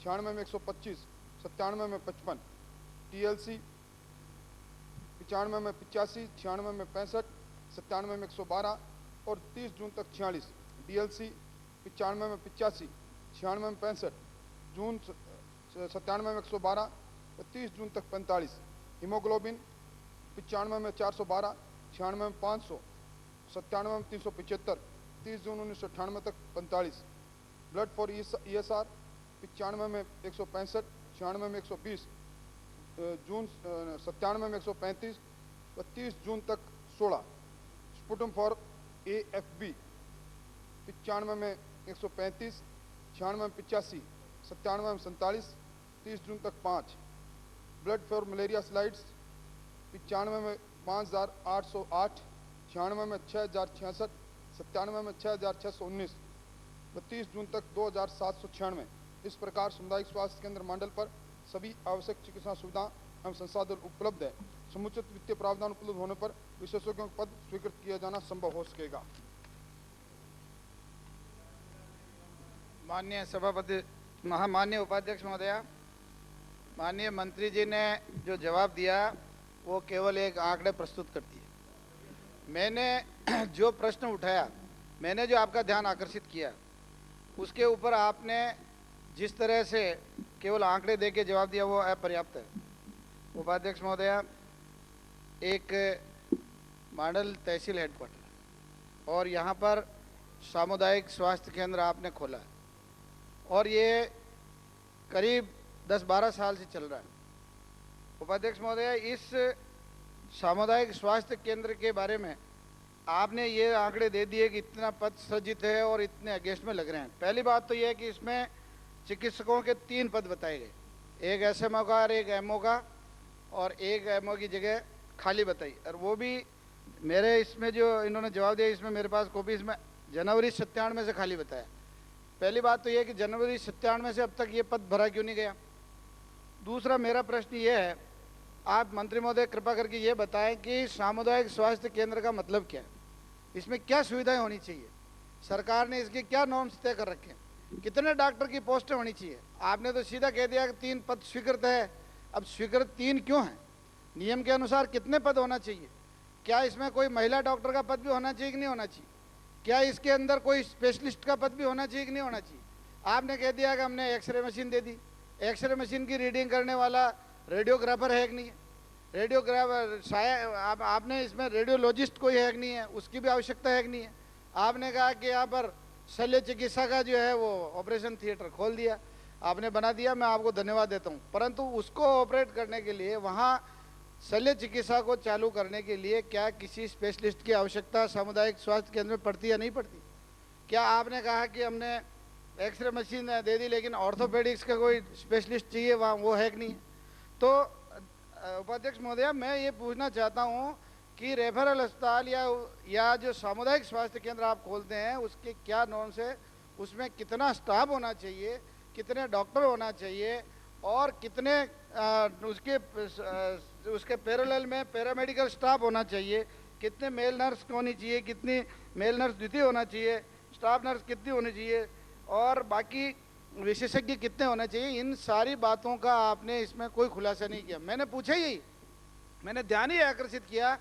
96 में 125, 97 में 55। टीएलसी 95 में 85, 96 में 65, 97 में 112 और 30 जून तक 46। डीएलसी 95 में 85, 96 में 65, जून 97 में 112 और 30 जून तक 45। हीमोग्लोबिन 95 में 412, 96 में 500, 97 में 375, 30 जून 1998 तक 45। ब्लड फॉर ESR 95 में 165, 96 में 120, जून 97 में 135 व 30 जून तक 16। स्पुटम फॉर AFB 95 में 135, 96 में 85, 97 में 47, 30 जून तक 5। ब्लड फॉर मलेरिया स्लाइड्स 95 में 5808, 96 में 6066, 97 में 6619 व 30 जून तक 2796। इस प्रकार सामुदायिक स्वास्थ्य केंद्र मांडल पर सभी आवश्यक चिकित्सा सुविधा एवं संसाधन उपलब्ध है। समुचित वित्तीय प्रावधान उपलब्ध होने पर विशेषज्ञों का पद स्वीकृत किया जाना संभव हो सकेगा। माननीय सभापति, महामान्य उपाध्यक्ष महोदया, माननीय मंत्री जी ने जो जवाब दिया वो केवल एक आंकड़े प्रस्तुत करती है। मैंने जो प्रश्न उठाया, मैंने जो आपका ध्यान आकर्षित किया, उसके ऊपर आपने जिस तरह से केवल आंकड़े दे के जवाब दिया वो अपर्याप्त है। उपाध्यक्ष महोदया, एक मांडल तहसील हेडक्वार्टर और यहाँ पर सामुदायिक स्वास्थ्य केंद्र आपने खोला है और ये करीब 10-12 साल से चल रहा है। उपाध्यक्ष महोदय, इस सामुदायिक स्वास्थ्य केंद्र के बारे में आपने ये आंकड़े दे दिए कि इतना पद सृजित है और इतने अगेंस्ट में लग रहे हैं। पहली बात तो ये है कि इसमें चिकित्सकों के 3 पद बताए गए, एक एसएमओ का और एक एमओ का और एक एमओ की जगह खाली बताई। और वो भी मेरे इसमें जो इन्होंने जवाब दिया, इसमें मेरे पास कॉपी, इसमें जनवरी 97 से खाली बताया। पहली बात तो ये है कि जनवरी 97 से अब तक ये पद भरा क्यों नहीं गया। दूसरा मेरा प्रश्न ये है, आप मंत्री महोदय कृपा करके ये बताएं कि सामुदायिक स्वास्थ्य केंद्र का मतलब क्या है, इसमें क्या सुविधाएं होनी चाहिए, सरकार ने इसके क्या नॉर्म्स तय कर रखे हैं, कितने डॉक्टर की पोस्टें होनी चाहिए। आपने तो सीधा कह दिया कि 3 पद स्वीकृत है। अब स्वीकृत 3 क्यों हैं, नियम के अनुसार कितने पद होना चाहिए, क्या इसमें कोई महिला डॉक्टर का पद भी होना चाहिए कि नहीं होना चाहिए, क्या इसके अंदर कोई स्पेशलिस्ट का पद भी होना चाहिए कि नहीं होना चाहिए। आपने कह दिया कि हमने एक्सरे मशीन दे दी, एक्सरे मशीन की रीडिंग करने वाला रेडियोग्राफर है कि नहीं है, रेडियोग्राफर आपने इसमें रेडियोलॉजिस्ट कोई है कि नहीं है, उसकी भी आवश्यकता है कि नहीं है। आपने कहा कि यहाँ पर शल्य चिकित्सा का जो है वो ऑपरेशन थिएटर खोल दिया, आपने बना दिया, मैं आपको धन्यवाद देता हूँ, परंतु उसको ऑपरेट करने के लिए वहाँ शल्य चिकित्सा को चालू करने के लिए क्या किसी स्पेशलिस्ट की आवश्यकता सामुदायिक स्वास्थ्य केंद्र में पड़ती या नहीं पड़ती। क्या आपने कहा कि हमने एक्सरे मशीन दे दी लेकिन ऑर्थोपेडिक्स का कोई स्पेशलिस्ट चाहिए वहाँ, वो है कि नहीं। तो उपाध्यक्ष महोदय, मैं ये पूछना चाहता हूँ कि रेफरल अस्पताल या जो सामुदायिक स्वास्थ्य केंद्र आप खोलते हैं उसके क्या नॉर्म्स है, उसमें कितना स्टाफ होना चाहिए, कितने डॉक्टर होना चाहिए और कितने उसके पैरेलल में पैरामेडिकल स्टाफ होना चाहिए, कितने मेल नर्स होनी चाहिए, कितनी मेल नर्स द्वितीय होना चाहिए, स्टाफ नर्स कितनी होनी चाहिए और बाकी विशेषज्ञ कितने होने चाहिए। इन सारी बातों का आपने इसमें कोई खुलासा नहीं किया। मैंने पूछा यही, मैंने ध्यान ही आकर्षित किया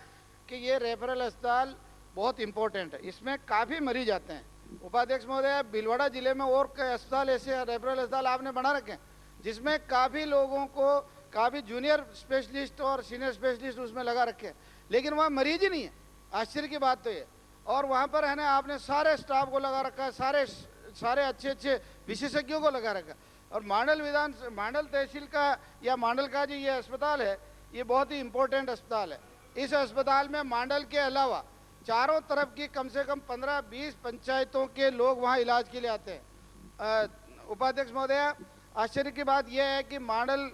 कि ये रेफरल अस्पताल बहुत इंपॉर्टेंट है, इसमें काफ़ी मरीज आते हैं। उपाध्यक्ष महोदय, भीलवाड़ा जिले में और कई अस्पताल ऐसे रेफरल अस्पताल आपने बना रखे हैं जिसमें काफ़ी लोगों को काफ़ी जूनियर स्पेशलिस्ट और सीनियर स्पेशलिस्ट उसमें लगा रखे हैं, लेकिन वहाँ मरीज ही नहीं है। आश्चर्य की बात तो ये, और वहाँ पर है ना आपने सारे स्टाफ को लगा रखा है, सारे अच्छे विशेषज्ञों को लगा रखा है। और मांडल तहसील का या मांडल का जो ये अस्पताल है, ये बहुत ही इम्पोर्टेंट अस्पताल है। इस अस्पताल में मांडल के अलावा चारों तरफ की कम से कम 15-20 पंचायतों के लोग वहाँ इलाज के लिए आते हैं। उपाध्यक्ष महोदय, आश्चर्य की बात यह है कि मांडल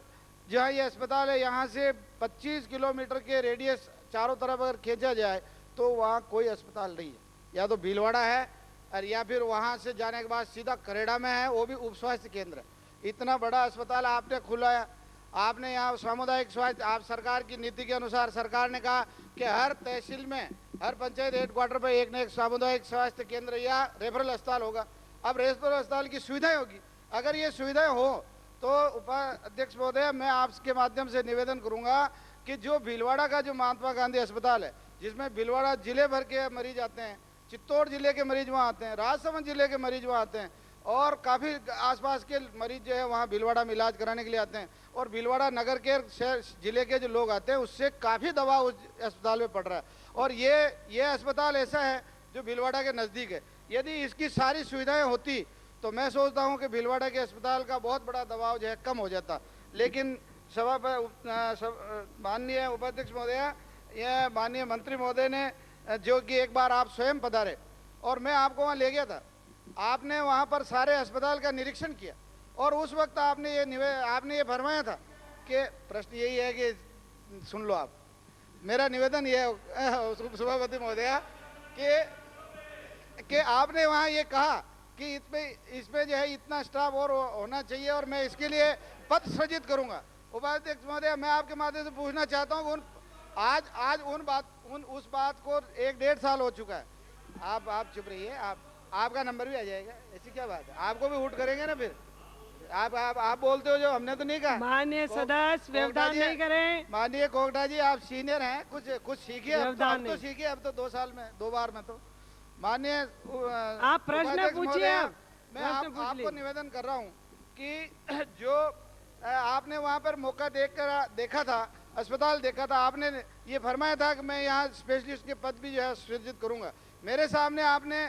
जहाँ ये अस्पताल है, यहाँ से 25 किलोमीटर के रेडियस चारों तरफ अगर खींचा जाए तो वहाँ कोई अस्पताल नहीं है, या तो भीलवाड़ा है और या फिर वहाँ से जाने के बाद सीधा करेड़ा में है, वो भी उप स्वास्थ्य केंद्र है। इतना बड़ा अस्पताल आपने खुला है, आपने यहाँ सामुदायिक स्वास्थ्य, आप सरकार की नीति के अनुसार सरकार ने कहा कि हर तहसील में, हर पंचायत हेडक्वार्टर पर एक न एक सामुदायिक स्वास्थ्य केंद्र या रेफरल अस्पताल होगा। अब रेफरल अस्पताल की सुविधाएं होगी। अगर ये सुविधाएं हो तो उपाध्यक्ष महोदय, मैं आपके माध्यम से निवेदन करूंगा कि जो भीलवाड़ा का जो महात्मा गांधी अस्पताल है, जिसमें भीलवाड़ा जिले भर के मरीज आते हैं, चित्तौड़ जिले के मरीज वहाँ आते हैं, राजसमंद जिले के मरीज वहाँ आते हैं और काफ़ी आसपास के मरीज जो है वहाँ भीलवाड़ा में इलाज कराने के लिए आते हैं। और भीलवाड़ा नगर के जिले के जो लोग आते हैं उससे काफ़ी दबाव उस अस्पताल में पड़ रहा है। और ये अस्पताल ऐसा है जो भीलवाड़ा के नज़दीक है। यदि इसकी सारी सुविधाएं होती तो मैं सोचता हूं कि भीलवाड़ा के अस्पताल का बहुत बड़ा दबाव जो है कम हो जाता। लेकिन सभा पर माननीय उपाध्यक्ष महोदय, यह माननीय मंत्री महोदय ने, जो कि एक बार आप स्वयं पधारे और मैं आपको वहाँ ले गया था, आपने वहाँ पर सारे अस्पताल का निरीक्षण किया और उस वक्त आपने ये फरमाया था कि प्रश्न यही है कि सुन लो, आप मेरा निवेदन ये है सभापति महोदय कि आपने वहाँ ये कहा कि इसमें जो है इतना स्टाफ और होना चाहिए और मैं इसके लिए पद सृजित करूंगा। उपाध्यक्ष महोदय, मैं आपके माध्यम से पूछना चाहता हूँ, आज उस बात को 1-1.5 साल हो चुका है। आप चुप रहिए, आपका नंबर भी आ जाएगा, ऐसी क्या बात है, आपको भी उठ करेंगे ना फिर। आप बोलते हो जो हमने तो नहीं कहा। माननीय सदस्य व्यवधान नहीं करें। माननीय कोगटा जी, आप सीनियर हैं, कुछ सीखिए, अब तो सीखिए, अब तो 2 साल में 2 बार में तो। माननीय आप प्रश्न पूछिए। मैं आपको निवेदन कर रहा हूं कि जो आपने वहां पर मौका देखा था, अस्पताल देखा था, आपने ये फरमाया था कि मैं यहाँ स्पेशलिस्ट के पद भी जो है सृजित करूंगा। मेरे सामने आपने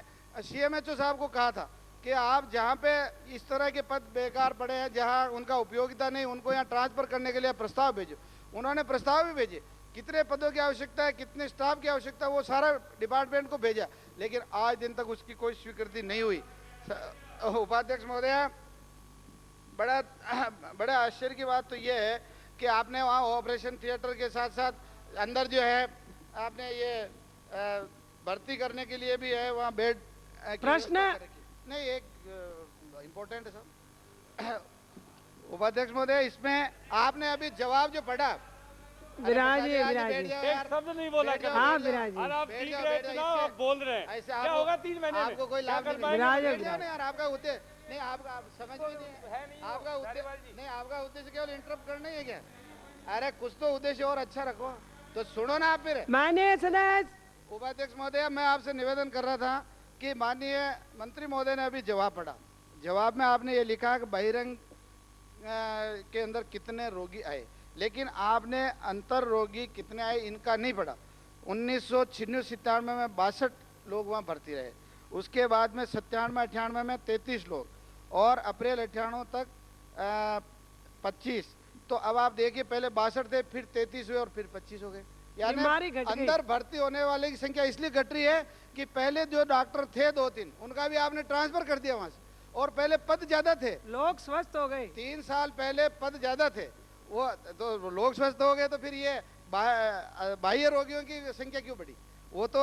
CMHO साहब को कहा था कि आप जहाँ पे इस तरह के पद बेकार पड़े हैं, जहाँ उनका उपयोगिता नहीं, उनको यहाँ ट्रांसफर करने के लिए प्रस्ताव भेजो। उन्होंने प्रस्ताव भी भेजे, कितने पदों की आवश्यकता है, कितने स्टाफ की आवश्यकता है, वो सारा डिपार्टमेंट को भेजा, लेकिन आज दिन तक उसकी कोई स्वीकृति नहीं हुई। उपाध्यक्ष महोदय, बड़ा आश्चर्य की बात तो ये है कि आपने वहाँ ऑपरेशन थिएटर के साथ साथ अंदर जो है आपने ये भर्ती करने के लिए भी है वहाँ बेड प्रश्न नहीं, एक इम्पोर्टेंट है सर। उपाध्यक्ष महोदय, इसमें आपने अभी जवाब जो पढ़ा, विराज एक शब्द नहीं बोला। हाँ विराज, आप ठीक रहे चुनाव, आप बोल रहे हैं, ऐसे क्या होगा 3 महीने में? आपको कोई लाभ नहीं यार, आपका उद्देश्य नहीं, आपका समझ में नहीं, आपका उद्देश्य नहीं, आपका उद्देश्य केवल इंटरप्ट करना ही है क्या? अरे कुछ तो उद्देश्य और अच्छा रखो, तो सुनो ना आप फिर। माननीय सदस्य उपाध्यक्ष महोदय, मैं आपसे निवेदन कर रहा था कि माननीय मंत्री महोदय ने अभी जवाब पढ़ा, जवाब में आपने ये लिखा कि बहिरंग के अंदर कितने रोगी आए, लेकिन आपने अंतर रोगी कितने आए इनका नहीं पढ़ा। 1996-97 में 62 लोग वहाँ भर्ती रहे, उसके बाद में 97-98 में 33 लोग, और अप्रैल 98 तक 25। तो अब आप देखिए, पहले 62 थे, फिर 33 हुए और फिर 25 हो गए। यानी अंदर भर्ती होने वाले की संख्या इसलिए घट रही है कि पहले जो डॉक्टर थे 2-3 उनका भी आपने ट्रांसफर कर दिया वहां से, और पहले पद ज्यादा थे, लोग स्वस्थ हो गए। 3 साल पहले पद ज्यादा थे, वो तो लोग स्वस्थ हो गए, तो फिर ये बाह्य रोगियों की संख्या क्यों बढ़ी? वो तो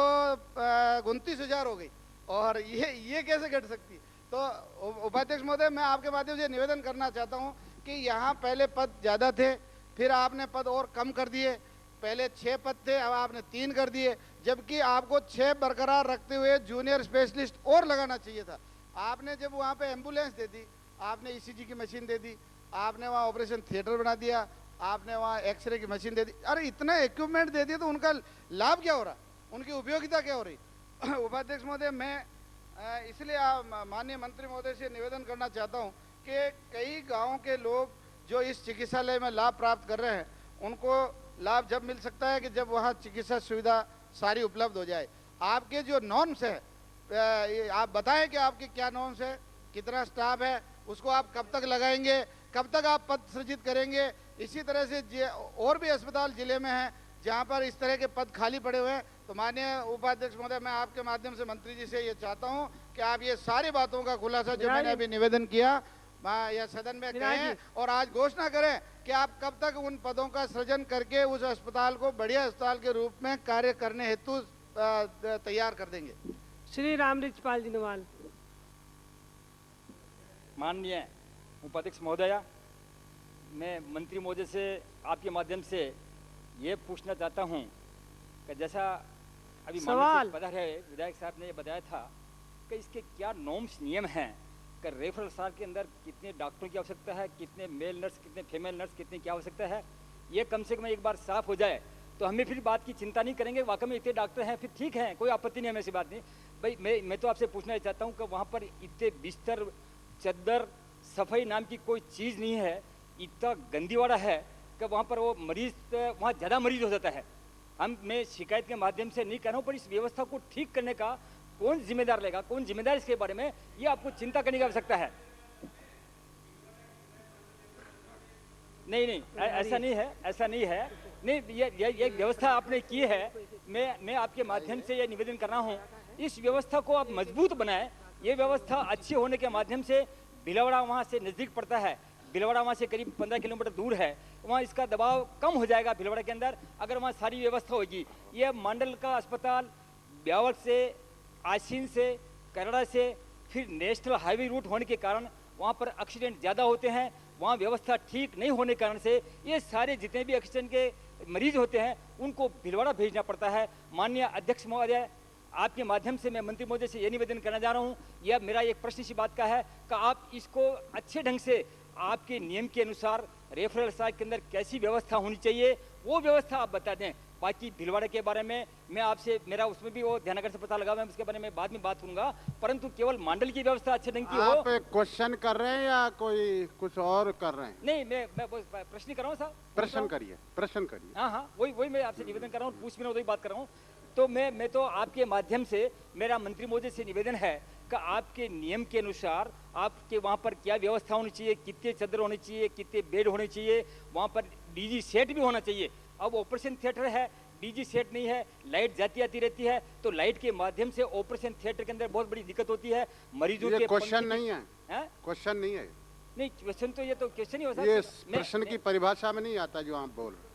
29,000 हो गई, और ये कैसे घट सकती? तो उपाध्यक्ष महोदय, मैं आपके माध्यम से निवेदन करना चाहता हूँ कि यहाँ पहले पद ज्यादा थे, फिर आपने पद और कम कर दिए, पहले 6 पद थे, अब आपने 3 कर दिए, जबकि आपको 6 बरकरार रखते हुए जूनियर स्पेशलिस्ट और लगाना चाहिए था। आपने जब वहाँ पे एम्बुलेंस दे दी, आपने ECG की मशीन दे दी, आपने वहाँ ऑपरेशन थिएटर बना दिया, आपने वहाँ एक्सरे की मशीन दे दी, अरे इतना इक्विपमेंट दे दिया, तो उनका लाभ क्या हो रहा, उनकी उपयोगिता क्या हो रही? उपाध्यक्ष महोदय, मैं इसलिए माननीय मंत्री महोदय से निवेदन करना चाहता हूँ कि कई गाँव के लोग जो इस चिकित्सालय में लाभ प्राप्त कर रहे हैं, उनको लाभ जब मिल सकता है कि जब वहाँ चिकित्सा सुविधा सारी उपलब्ध हो जाए। आपके जो नॉर्म्स है, आप बताएं कि आपके क्या नॉर्म्स है, कितना स्टाफ है, उसको आप कब तक लगाएंगे, कब तक आप पद सृजित करेंगे? इसी तरह से और भी अस्पताल जिले में हैं जहाँ पर इस तरह के पद खाली पड़े हुए हैं। तो माननीय उपाध्यक्ष महोदय, मैं आपके माध्यम से मंत्री जी से ये चाहता हूँ कि आप ये सारी बातों का खुलासा जो मैंने अभी निवेदन किया या सदन में कहें, और आज घोषणा करें कि आप कब तक उन पदों का सृजन करके उस अस्पताल को बढ़िया अस्पताल के रूप में कार्य करने हेतु तैयार कर देंगे। श्री रामरिचपाल जी नवाल। माननीय उपाध्यक्ष महोदया, मैं मंत्री महोदय से आपके माध्यम से ये पूछना चाहता हूँ कि जैसा अभी पधारे विधायक साहब ने ये बताया था कि इसके क्या नॉर्म्स नियम हैं, कि रेफरल अस्पताल के अंदर कितने डॉक्टरों की आवश्यकता है, कितने मेल नर्स, कितने फीमेल नर्स, कितनी क्या आवश्यकता है, ये कम से कम एक बार साफ हो जाए तो हमें फिर बात की चिंता नहीं करेंगे। वाकई में इतने डॉक्टर हैं, फिर ठीक है, कोई आपत्ति नहीं है, ऐसी बात नहीं। भाई मैं तो आपसे पूछना चाहता हूँ कि वहाँ पर इतने बिस्तर, चद्दर, सफाई नाम की कोई चीज़ नहीं है, इतना गंदीवाड़ा है कि वहाँ पर वो मरीज, वहाँ ज़्यादा मरीज हो जाता है। मैं शिकायत के माध्यम से नहीं कह रहा हूँ, पर इस व्यवस्था को ठीक करने का कौन जिम्मेदार लेगा, कौन जिम्मेदार इसके बारे में, ये आपको चिंता करने की आवश्यकता है। नहीं, ऐसा नहीं है, ऐसा नहीं है, नहीं, ये व्यवस्था आपने की है। मैं आपके माध्यम से ये निवेदन कर रहा हूँ, इस व्यवस्था को आप मजबूत बनाएं। ये व्यवस्था अच्छी होने के माध्यम से भिलवाड़ा वहाँ से नज़दीक पड़ता है, भिलवाड़ा वहाँ से करीब 15 किलोमीटर दूर है, वहाँ इसका दबाव कम हो जाएगा भिलवाड़ा के अंदर, अगर वहाँ सारी व्यवस्था होगी। ये मंडल का अस्पताल ब्यावर से, आसीन से, कनाडा से, फिर नेशनल हाईवे रूट होने के कारण वहाँ पर एक्सीडेंट ज़्यादा होते हैं। वहाँ व्यवस्था ठीक नहीं होने के कारण से ये सारे जितने भी एक्सीडेंट के मरीज होते हैं उनको भिलवाड़ा भेजना पड़ता है। माननीय अध्यक्ष महोदय, आपके माध्यम से मैं मंत्री महोदय से ये निवेदन करना जा रहा हूँ, यह मेरा एक प्रश्न इसी बात का है कि आप इसको अच्छे ढंग से आपके नियम के अनुसार रेफरल अस्पताल के अंदर कैसी व्यवस्था होनी चाहिए वो व्यवस्था आप बता दें। बाकी भिलवाड़ा के बारे में मैं आपसे, मेरा उसमें भी वो ध्यानगर से पता लगा, मैं उसके बारे में बाद में बात करूंगा, परंतु केवल मंडल की व्यवस्था अच्छे ढंग की हो। आप क्वेश्चन कर रहे हैं या कोई कुछ और कर रहे हैं? नहीं, मैं प्रश्न कर रहा हूँ साहब। प्रश्न करिए। हाँ, वही मैं आपसे निवेदन कर रहा हूँ, पूछ भी वही बात कर रहा हूँ। तो मैं तो आपके माध्यम से मेरा मंत्री महोदय से निवेदन है कि आपके नियम के अनुसार आपके वहाँ पर क्या व्यवस्था होनी चाहिए, कितने चदर होने चाहिए, कितने बेड होने चाहिए, वहाँ पर डीजी सेट भी होना चाहिए। अब ऑपरेशन थिएटर है, डीजी सेट नहीं है, लाइट जाती आती रहती है, तो लाइट के माध्यम से ऑपरेशन थिएटर के अंदर बहुत बड़ी दिक्कत होती है मरीजों के। क्वेश्चन नहीं है, क्वेश्चन नहीं है, नहीं क्वेश्चन तो ये तो क्वेश्चन ही हो सकता है, ये प्रश्न की परिभाषा में नहीं आता जो आप बोल रहे।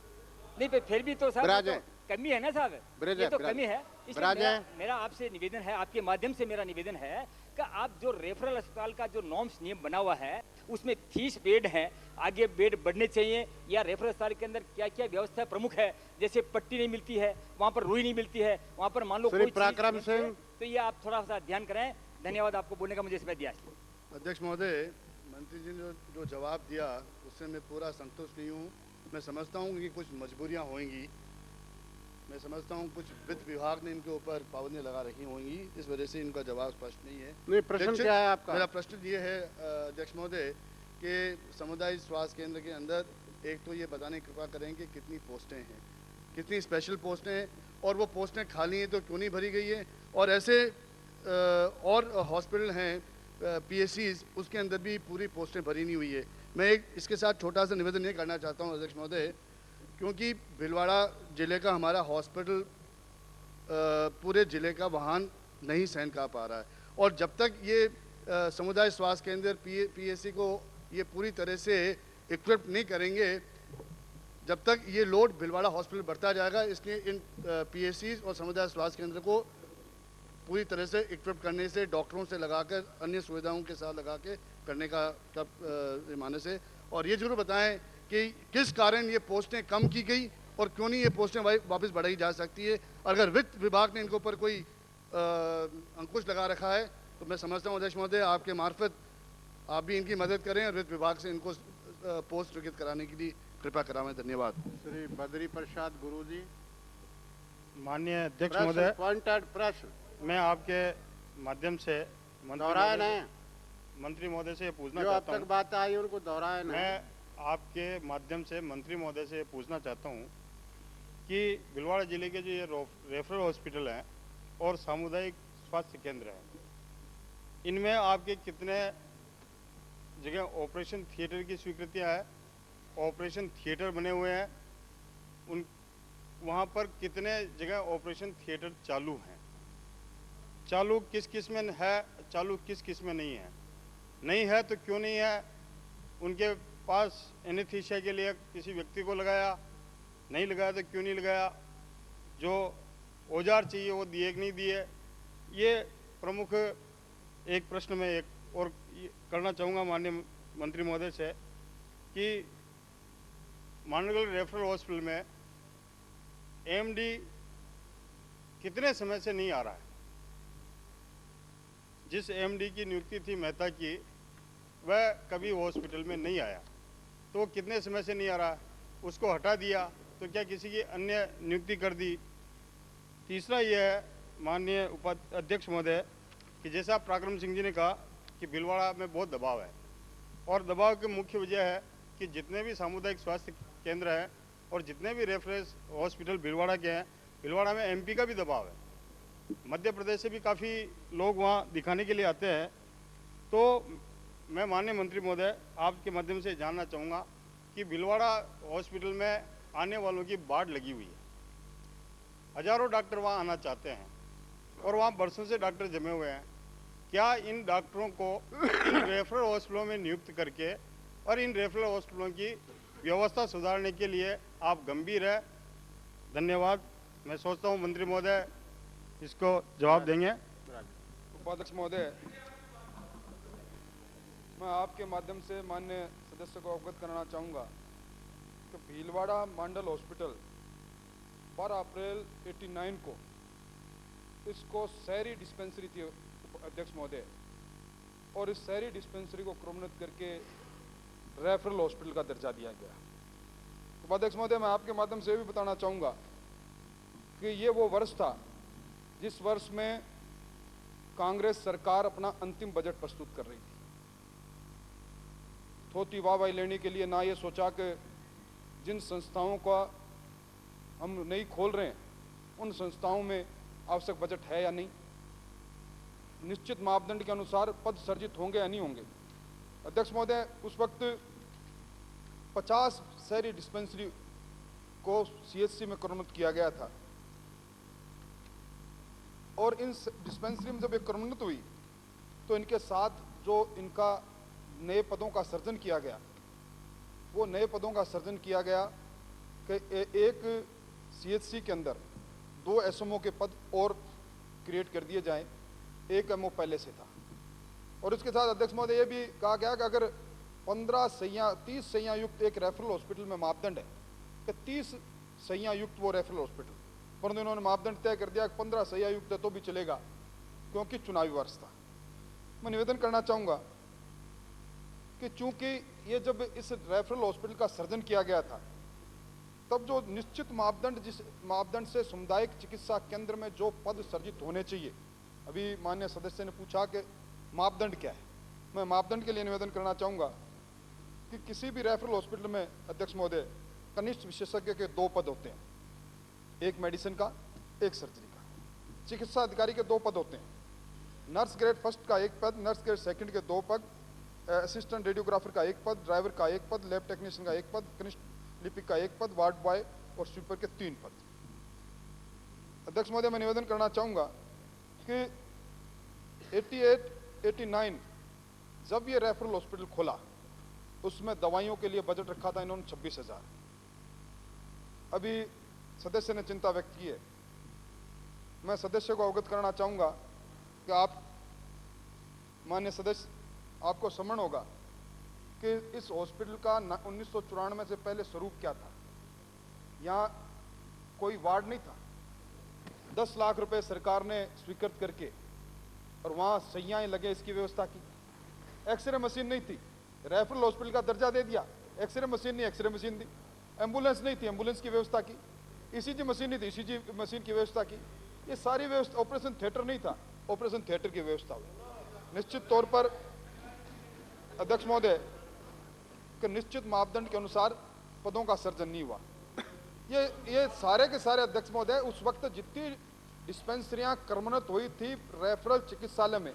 नहीं फिर भी तो साहब कमी है ना साहब, ये तो कमी है। इसलिए मेरा आपसे निवेदन है, आपके माध्यम से मेरा निवेदन है कि आप जो रेफरल अस्पताल का जो नॉर्म्स नियम बना हुआ है उसमें 30 बेड हैं, आगे बेड बढ़ने चाहिए, या रेफरल अस्पताल के अंदर क्या क्या व्यवस्था प्रमुख है, जैसे पट्टी नहीं मिलती है, वहाँ पर रुई नहीं मिलती है, वहाँ पर मान लो कोई पराक्रम सिंह, तो ये आप थोड़ा सा ध्यान करें। धन्यवाद आपको बोलने का मुझे समय दिया। अध्यक्ष महोदय, मंत्री जी ने जो जवाब दिया उससे मैं पूरा संतुष्ट नहीं हूँ। मैं समझता हूँ कि कुछ मजबूरियाँ होंगी, मैं समझता हूँ कुछ वित्त विभाग ने इनके ऊपर पाबंदी लगा रखी होंगी, इस वजह से इनका जवाब स्पष्ट नहीं है। नहीं, प्रश्न क्या है आपका? मेरा प्रश्न ये है अध्यक्ष महोदय कि सामुदायिक स्वास्थ्य केंद्र के अंदर एक तो ये बताने की कृपा करें कि कितनी पोस्टें हैं, कितनी स्पेशल पोस्टें हैं, और वो पोस्टें खाली हैं तो क्यों नहीं भरी गई है, और ऐसे और हॉस्पिटल हैं PSCs उसके अंदर भी पूरी पोस्टें भरी नहीं हुई है। मैं एक इसके साथ छोटा सा निवेदन ये करना चाहता हूँ अध्यक्ष महोदय, क्योंकि भीलवाड़ा ज़िले का हमारा हॉस्पिटल पूरे ज़िले का वाहन नहीं सहन कर पा रहा है, और जब तक ये समुदाय स्वास्थ्य केंद्र PSC को ये पूरी तरह से इक्विप नहीं करेंगे, जब तक ये लोड भीलवाड़ा हॉस्पिटल बढ़ता जाएगा। इसलिए इन PSCs और समुदाय स्वास्थ्य केंद्र को पूरी तरह से इक्विप करने से, डॉक्टरों से लगाकर, अन्य सुविधाओं के साथ लगा के करने का मानस है। और ये जरूर बताएं कि किस कारण ये पोस्टें कम की गई और क्यों नहीं ये पोस्टें वापस बढ़ाई जा सकती है। अगर वित्त विभाग ने इनके ऊपर कोई अंकुश लगा रखा है तो मैं समझता हूँ अध्यक्ष महोदय आपके मार्फत आप भी इनकी मदद करें और वित्त विभाग से इनको पोस्ट स्वीकृत कराने के लिए कृपा करावें। धन्यवाद। श्री बद्री प्रसाद गुरु जी। माननीय अध्यक्ष महोदय, प्रश्न मैं आपके माध्यम से मंत्री महोदय से पूछना चाहता हूँ, अब तक बात आई उनको दोहराया नहीं। मैं आपके माध्यम से मंत्री महोदय से पूछना चाहता हूँ कि भीलवाड़ा जिले के जो ये रेफरल हॉस्पिटल हैं और सामुदायिक स्वास्थ्य केंद्र हैं, इनमें आपके कितने जगह ऑपरेशन थिएटर की स्वीकृतियाँ है, ऑपरेशन थिएटर बने हुए हैं, उन वहाँ पर कितने जगह ऑपरेशन थिएटर चालू हैं, चालू किस किस में है, चालू किस किस में नहीं है, नहीं है तो क्यों नहीं है, उनके पास एनेस्थीसिया के लिए किसी व्यक्ति को लगाया, नहीं लगाया तो क्यों नहीं लगाया, जो औजार चाहिए वो दिए कि नहीं दिए। ये प्रमुख एक प्रश्न में एक और करना चाहूँगा माननीय मंत्री महोदय से कि मानगढ़ रेफरल हॉस्पिटल में MD कितने समय से नहीं आ रहा है। जिस MD की नियुक्ति थी मेहता की, वह कभी हॉस्पिटल में नहीं आया, तो कितने समय से नहीं आ रहा, उसको हटा दिया तो क्या किसी की अन्य नियुक्ति कर दी। तीसरा यह है माननीय उपाध्यक्ष महोदय कि जैसा पराक्रम सिंह जी ने कहा कि भीलवाड़ा में बहुत दबाव है, और दबाव की मुख्य वजह है कि जितने भी सामुदायिक स्वास्थ्य केंद्र हैं और जितने भी रेफरेंस हॉस्पिटल भीलवाड़ा के हैं, भीलवाड़ा में MP का भी दबाव है, मध्य प्रदेश से भी काफ़ी लोग वहाँ दिखाने के लिए आते हैं। तो मैं माननीय मंत्री महोदय आपके माध्यम से जानना चाहूँगा कि भीलवाड़ा हॉस्पिटल में आने वालों की बाढ़ लगी हुई है, हजारों डॉक्टर वहाँ आना चाहते हैं और वहाँ बरसों से डॉक्टर जमे हुए हैं। क्या इन डॉक्टरों को इन रेफरल हॉस्पिटलों में नियुक्त करके और इन रेफरल हॉस्पिटलों की व्यवस्था सुधारने के लिए आप गंभीर है? धन्यवाद। मैं सोचता हूँ मंत्री महोदय इसको जवाब देंगे। उपाध्यक्ष महोदय, मैं आपके माध्यम से माननीय सदस्य को अवगत कराना चाहूँगा कि भीलवाड़ा मंडल हॉस्पिटल 12 अप्रैल 89 को इसको शहरी डिस्पेंसरी थी अध्यक्ष महोदय, और इस शहरी डिस्पेंसरी को क्रमोन्नत करके रेफरल हॉस्पिटल का दर्जा दिया गया। उपाध्यक्ष महोदय, मैं आपके माध्यम से भी बताना चाहूँगा कि ये वो वर्ष था जिस वर्ष में कांग्रेस सरकार अपना अंतिम बजट प्रस्तुत कर रही थी। थोती वाहवाही लेने के लिए ना ये सोचा कि जिन संस्थाओं का हम नहीं खोल रहे हैं उन संस्थाओं में आवश्यक बजट है या नहीं, निश्चित मापदंड के अनुसार पद सृजित होंगे या नहीं होंगे। अध्यक्ष महोदय, उस वक्त 50 शहरी डिस्पेंसरी को CHC में क्रमोन्नत किया गया था और इन डिस्पेंसरी में जब एक क्रमोन्नत हुई तो इनके साथ जो इनका नए पदों का सृजन किया गया, वो नए पदों का सृजन किया गया कि एक CHC के अंदर 2 SMO के पद और क्रिएट कर दिए जाएं, एक MO पहले से था। और इसके साथ अध्यक्ष महोदय ये भी कहा गया कि अगर 30 सैया युक्त एक रेफरल हॉस्पिटल में मापदंड है कि 30 सैया युक्त वो रेफरल हॉस्पिटल, परंतु इन्होंने मापदंड तय कर दिया कि 15 सैया युक्त है तो भी चलेगा क्योंकि चुनावी वर्ष था। मैं निवेदन करना चाहूँगा कि चूंकि ये जब इस रेफरल हॉस्पिटल का सृजन किया गया था तब जो निश्चित मापदंड, जिस मापदंड से सामुदायिक चिकित्सा केंद्र में जो पद सृजित होने चाहिए, अभी माननीय सदस्य ने पूछा कि मापदंड क्या है, मैं मापदंड के लिए निवेदन करना चाहूँगा कि किसी भी रेफरल हॉस्पिटल में अध्यक्ष महोदय कनिष्ठ विशेषज्ञ के 2 पद होते हैं, एक मेडिसिन का, एक सर्जरी का। चिकित्सा अधिकारी के 2 पद होते हैं, नर्स ग्रेड फर्स्ट का 1 पद, नर्स ग्रेड सेकंड के 2 पद, असिस्टेंट रेडियोग्राफर का 1 पद, ड्राइवर का 1 पद, लैब टेक्नीशियन का 1 पद, कनिष्ठ लिपिक का 1 पद, वार्ड बॉय और स्वीपर के 3 पद। अध्यक्ष महोदय, मैं निवेदन करना चाहूँगा कि 88, 89 जब ये रेफरल हॉस्पिटल खोला उसमें दवाइयों के लिए बजट रखा था इन्होंने 26,000। अभी सदस्य ने चिंता व्यक्त की है, मैं सदस्य को अवगत करना चाहूँगा कि आप माननीय सदस्य, आपको स्मरण होगा कि इस हॉस्पिटल का 1994 से पहले स्वरूप क्या था। यहाँ कोई वार्ड नहीं था, 10 लाख रुपए सरकार ने स्वीकृत करके और वहाँ सैयाएँ लगे इसकी व्यवस्था की। एक्सरे मशीन नहीं थी, रेफरल हॉस्पिटल का दर्जा दे दिया, एक्सरे मशीन नहीं, एक्सरे मशीन दी। एम्बुलेंस नहीं थी, एम्बुलेंस की व्यवस्था की। ECG मशीन नहीं थी, ECG मशीन की व्यवस्था की। ये सारी व्यवस्था, ऑपरेशन थिएटर नहीं था, ऑपरेशन थिएटर की व्यवस्था हुई। निश्चित तौर पर अध्यक्ष महोदय कि निश्चित मापदंड के अनुसार पदों का सृजन नहीं हुआ। ये सारे के सारे अध्यक्ष महोदय उस वक्त जितनी डिस्पेंसरियां क्रमोन्नत हुई थी रेफरल चिकित्सालय में,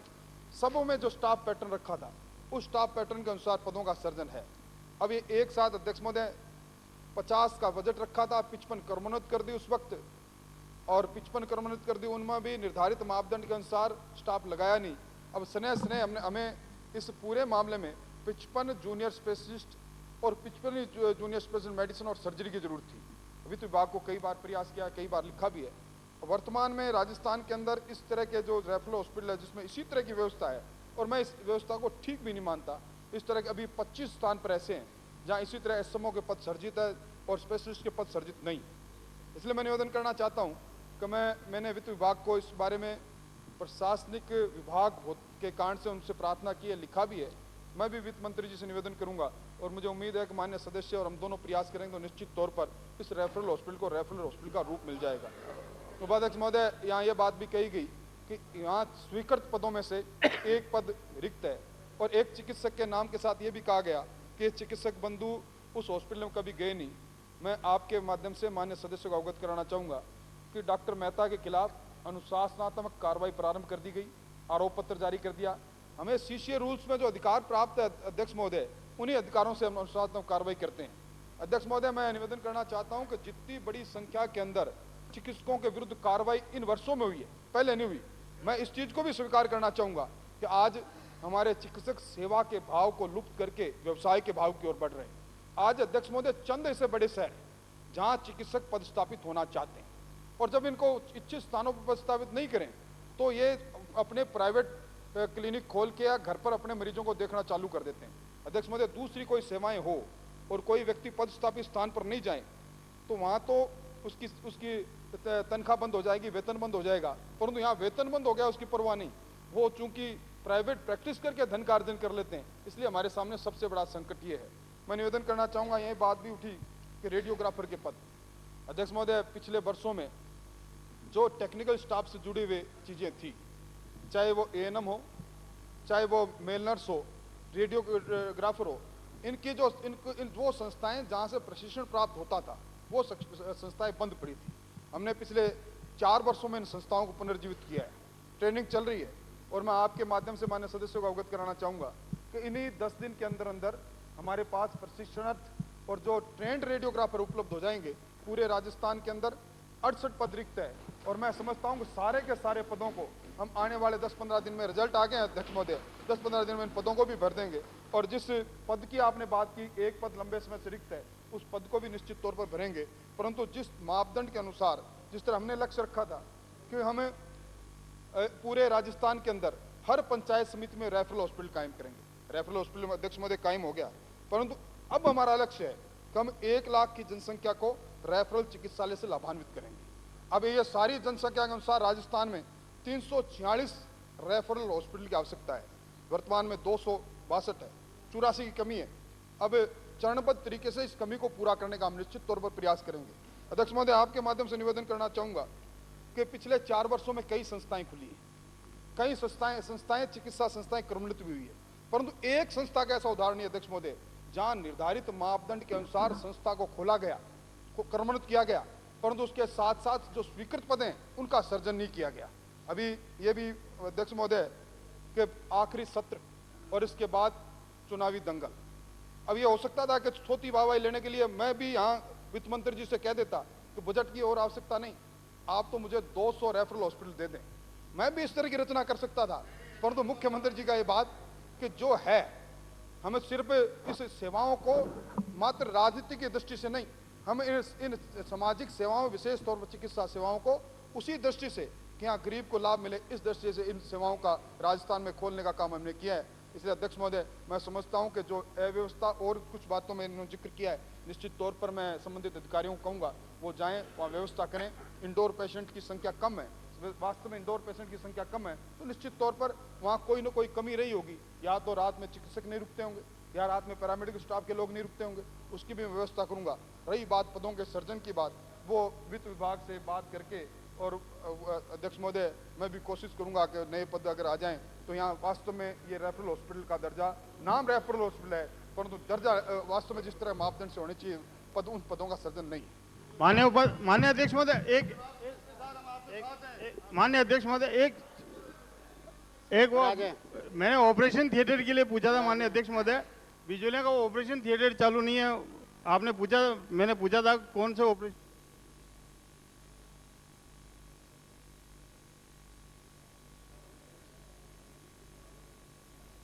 सबों में जो स्टाफ पैटर्न रखा था उस स्टाफ पैटर्न के अनुसार पदों का सृजन है। अब ये एक साथ अध्यक्ष महोदय 50 का बजट रखा था, 55 क्रमोन्नत कर दी उस वक्त, और 55 क्रमोन्नत कर दी, उनमें भी निर्धारित मापदंड के अनुसार स्टाफ लगाया नहीं। अब स्नेह हमें इस पूरे मामले में 55 जूनियर स्पेशलिस्ट और 55 जूनियर स्पेशलिस्ट मेडिसिन और सर्जरी की जरूरत थी। वित्त विभाग को कई बार प्रयास किया, कई बार लिखा भी है। वर्तमान में राजस्थान के अंदर इस तरह के जो रेफरल हॉस्पिटल है जिसमें इसी तरह की व्यवस्था है, और मैं इस व्यवस्था को ठीक भी नहीं मानता। इस तरह के अभी 25 स्थान पर ऐसे हैं जहाँ इसी तरह SMO के पद सर्जित है और स्पेशलिस्ट के पद सर्जित नहीं। इसलिए मैं निवेदन करना चाहता हूँ कि मैंने वित्त विभाग को इस बारे में प्रशासनिक विभाग के कारण से उनसे प्रार्थना की है, लिखा भी है। मैं भी वित्त मंत्री जी से निवेदन करूंगा और मुझे उम्मीद है कि माननीय सदस्य और हम दोनों प्रयास करेंगे तो निश्चित तौर पर इस रेफरल हॉस्पिटल को रेफरल हॉस्पिटल का रूप मिल जाएगा। उपाध्यक्ष महोदय, यहाँ ये बात भी कही गई कि यहाँ स्वीकृत पदों में से एक पद रिक्त है, और एक चिकित्सक के नाम के साथ ये भी कहा गया कि चिकित्सक बंधु उस हॉस्पिटल में कभी गए नहीं। मैं आपके माध्यम से माननीय सदस्य को अवगत कराना चाहूँगा कि डॉक्टर मेहता के खिलाफ अनुशासनात्मक कार्रवाई प्रारंभ कर दी गई, आरोप पत्र जारी कर दिया। हमें CCA रूल्स में जो अधिकार प्राप्त है अध्यक्ष महोदय, उन्हीं अधिकारों से हम अनुशासनात्मक कार्रवाई करते हैं। अध्यक्ष महोदय, मैं निवेदन करना चाहता हूं कि जितनी बड़ी संख्या के अंदर चिकित्सकों के विरुद्ध कार्रवाई इन वर्षों में हुई है, पहले नहीं हुई। मैं इस चीज को भी स्वीकार करना चाहूंगा कि आज हमारे चिकित्सक सेवा के भाव को लुप्त करके व्यवसाय के भाव की ओर बढ़ रहे हैं। आज अध्यक्ष महोदय चंद ऐसे बड़े शहर जहां चिकित्सक पदस्थापित होना चाहते हैं, और जब इनको इच्छित स्थानों पर पदस्थापित नहीं करें तो ये अपने प्राइवेट क्लिनिक खोल के या घर पर अपने मरीजों को देखना चालू कर देते हैं। अध्यक्ष महोदय, दूसरी कोई सेवाएं हो और कोई व्यक्ति पदस्थापित स्थान पर नहीं जाए तो वहां तो उसकी तनख्वाह बंद हो जाएगी, वेतन बंद हो जाएगा, परंतु यहाँ वेतन बंद हो गया उसकी परवाह नहीं। वो चूंकि प्राइवेट प्रैक्टिस करके धन का अर्जन कर लेते हैं, इसलिए हमारे सामने सबसे बड़ा संकट ये है। मैं निवेदन करना चाहूँगा, यही बात भी उठी कि रेडियोग्राफर के पद। अध्यक्ष महोदय, पिछले वर्षों में जो टेक्निकल स्टाफ से जुड़ी हुई चीज़ें थी, चाहे वो ANM हो, चाहे वो मेल नर्स हो, रेडियोग्राफर हो, इनकी जो वो संस्थाएं जहाँ से प्रशिक्षण प्राप्त होता था वो संस्थाएं बंद पड़ी थी। हमने पिछले 4 वर्षों में इन संस्थाओं को पुनर्जीवित किया है। ट्रेनिंग चल रही है और मैं आपके माध्यम से माननीय सदस्यों को अवगत कराना चाहूँगा कि इन्हीं 10 दिन के अंदर अंदर हमारे पास प्रशिक्षणार्थ और जो ट्रेंड रेडियोग्राफर उपलब्ध हो जाएंगे। पूरे राजस्थान के अंदर 68 पद रिक्त है और मैं समझता हूँ कि सारे के सारे पदों को हम आने वाले 10-15 दिन में, रिजल्ट आ गए हैं अध्यक्ष महोदय, 10-15 दिन में इन पदों को भी भर देंगे। और जिस पद की आपने बात की, एक पद लंबे समय से रिक्त है, उस पद को भी निश्चित तौर पर भरेंगे। परंतु जिस मापदंड के अनुसार, जिस तरह हमने लक्ष्य रखा था कि हमें पूरे राजस्थान के अंदर हर पंचायत समिति में रेफरल हॉस्पिटल कायम करेंगे। रेफरल हॉस्पिटल में अध्यक्ष महोदय कायम हो गया, परंतु अब हमारा लक्ष्य है कि हम 1 लाख की जनसंख्या को रेफरल चिकित्सालय से लाभान्वित करेंगे। अब ये सारी जनसंख्या के अनुसार राजस्थान में 346 रेफरल हॉस्पिटल की आवश्यकता है। वर्तमान में 262 है, 84 की कमी है। अब चरणबद्ध तरीके से इस कमी को पूरा करने का हम निश्चित तौर पर प्रयास करेंगे। अध्यक्ष महोदय, आपके माध्यम से निवेदन करना चाहूँगा कि पिछले 4 वर्षों में कई संस्थाएं खुली हैं, कई संस्थाएं चिकित्सा संस्थाएं क्रमोन्नत भी हुई है, परंतु एक संस्था का ऐसा उदाहरण नहीं अध्यक्ष महोदय जहां निर्धारित मापदंड के अनुसार संस्था को खोला गया, क्रमोन्नत किया गया, परंतु उसके साथ साथ जो स्वीकृत पद हैं उनका सर्जन नहीं किया गया। अभी ये भी अध्यक्ष महोदय के आखिरी सत्र और इसके बाद चुनावी दंगल, अब ये हो सकता था कि छोटी वाहवाही लेने के लिए मैं भी यहाँ वित्त मंत्री जी से कह देता कि बजट की और आवश्यकता नहीं, आप तो मुझे 200 रेफरल हॉस्पिटल दे दें, मैं भी इस तरह की रचना कर सकता था। परंतु मुख्यमंत्री जी का ये बात कि जो है हमें सिर्फ इस सेवाओं को मात्र राजनीति की दृष्टि से नहीं, हम इन सामाजिक सेवाओं, विशेष तौर पर चिकित्सा सेवाओं को उसी दृष्टि से कि यहाँ गरीब को लाभ मिले, इस दृष्टि से इन सेवाओं का राजस्थान में खोलने का काम हमने किया है। इसलिए अध्यक्ष महोदय, मैं समझता हूँ कि जो अव्यवस्था और कुछ बातों में इन्होंने जिक्र किया है, निश्चित तौर पर मैं संबंधित अधिकारियों को कहूँगा वो जाएं, वहाँ व्यवस्था करें। इंडोर पेशेंट की संख्या कम है, वास्तव में इंडोर पेशेंट की संख्या कम है, तो निश्चित तौर पर वहाँ कोई ना कोई कमी रही होगी। या तो रात में चिकित्सक नहीं रुकते होंगे, या रात में पैरामेडिकल स्टाफ के लोग नहीं रुकते होंगे, उसकी भी व्यवस्था करूँगा। रही बात पदों के सर्जन की बात, वो वित्त विभाग से बात करके, और अध्यक्ष महोदय मैं भी कोशिश करूंगा कि नए पद अगर आ जाएं तो यहाँ वास्तव में ये रेफरल हॉस्पिटल का दर्जा, नाम रेफरल हॉस्पिटल है, परंतु दर्जा वास्तव में जिस तरह मापदंड से होने चाहिए पद, उन पदों का सर्जन नहीं है। माननीय अध्यक्ष महोदय, माननीय अध्यक्ष महोदय, एक वो मैंने ऑपरेशन थिएटर के लिए पूछा था माननीय अध्यक्ष महोदय, बिजोलिया का ऑपरेशन थिएटर चालू नहीं है, आपने पूछा, मैंने पूछा था कौन से ऑपरेशन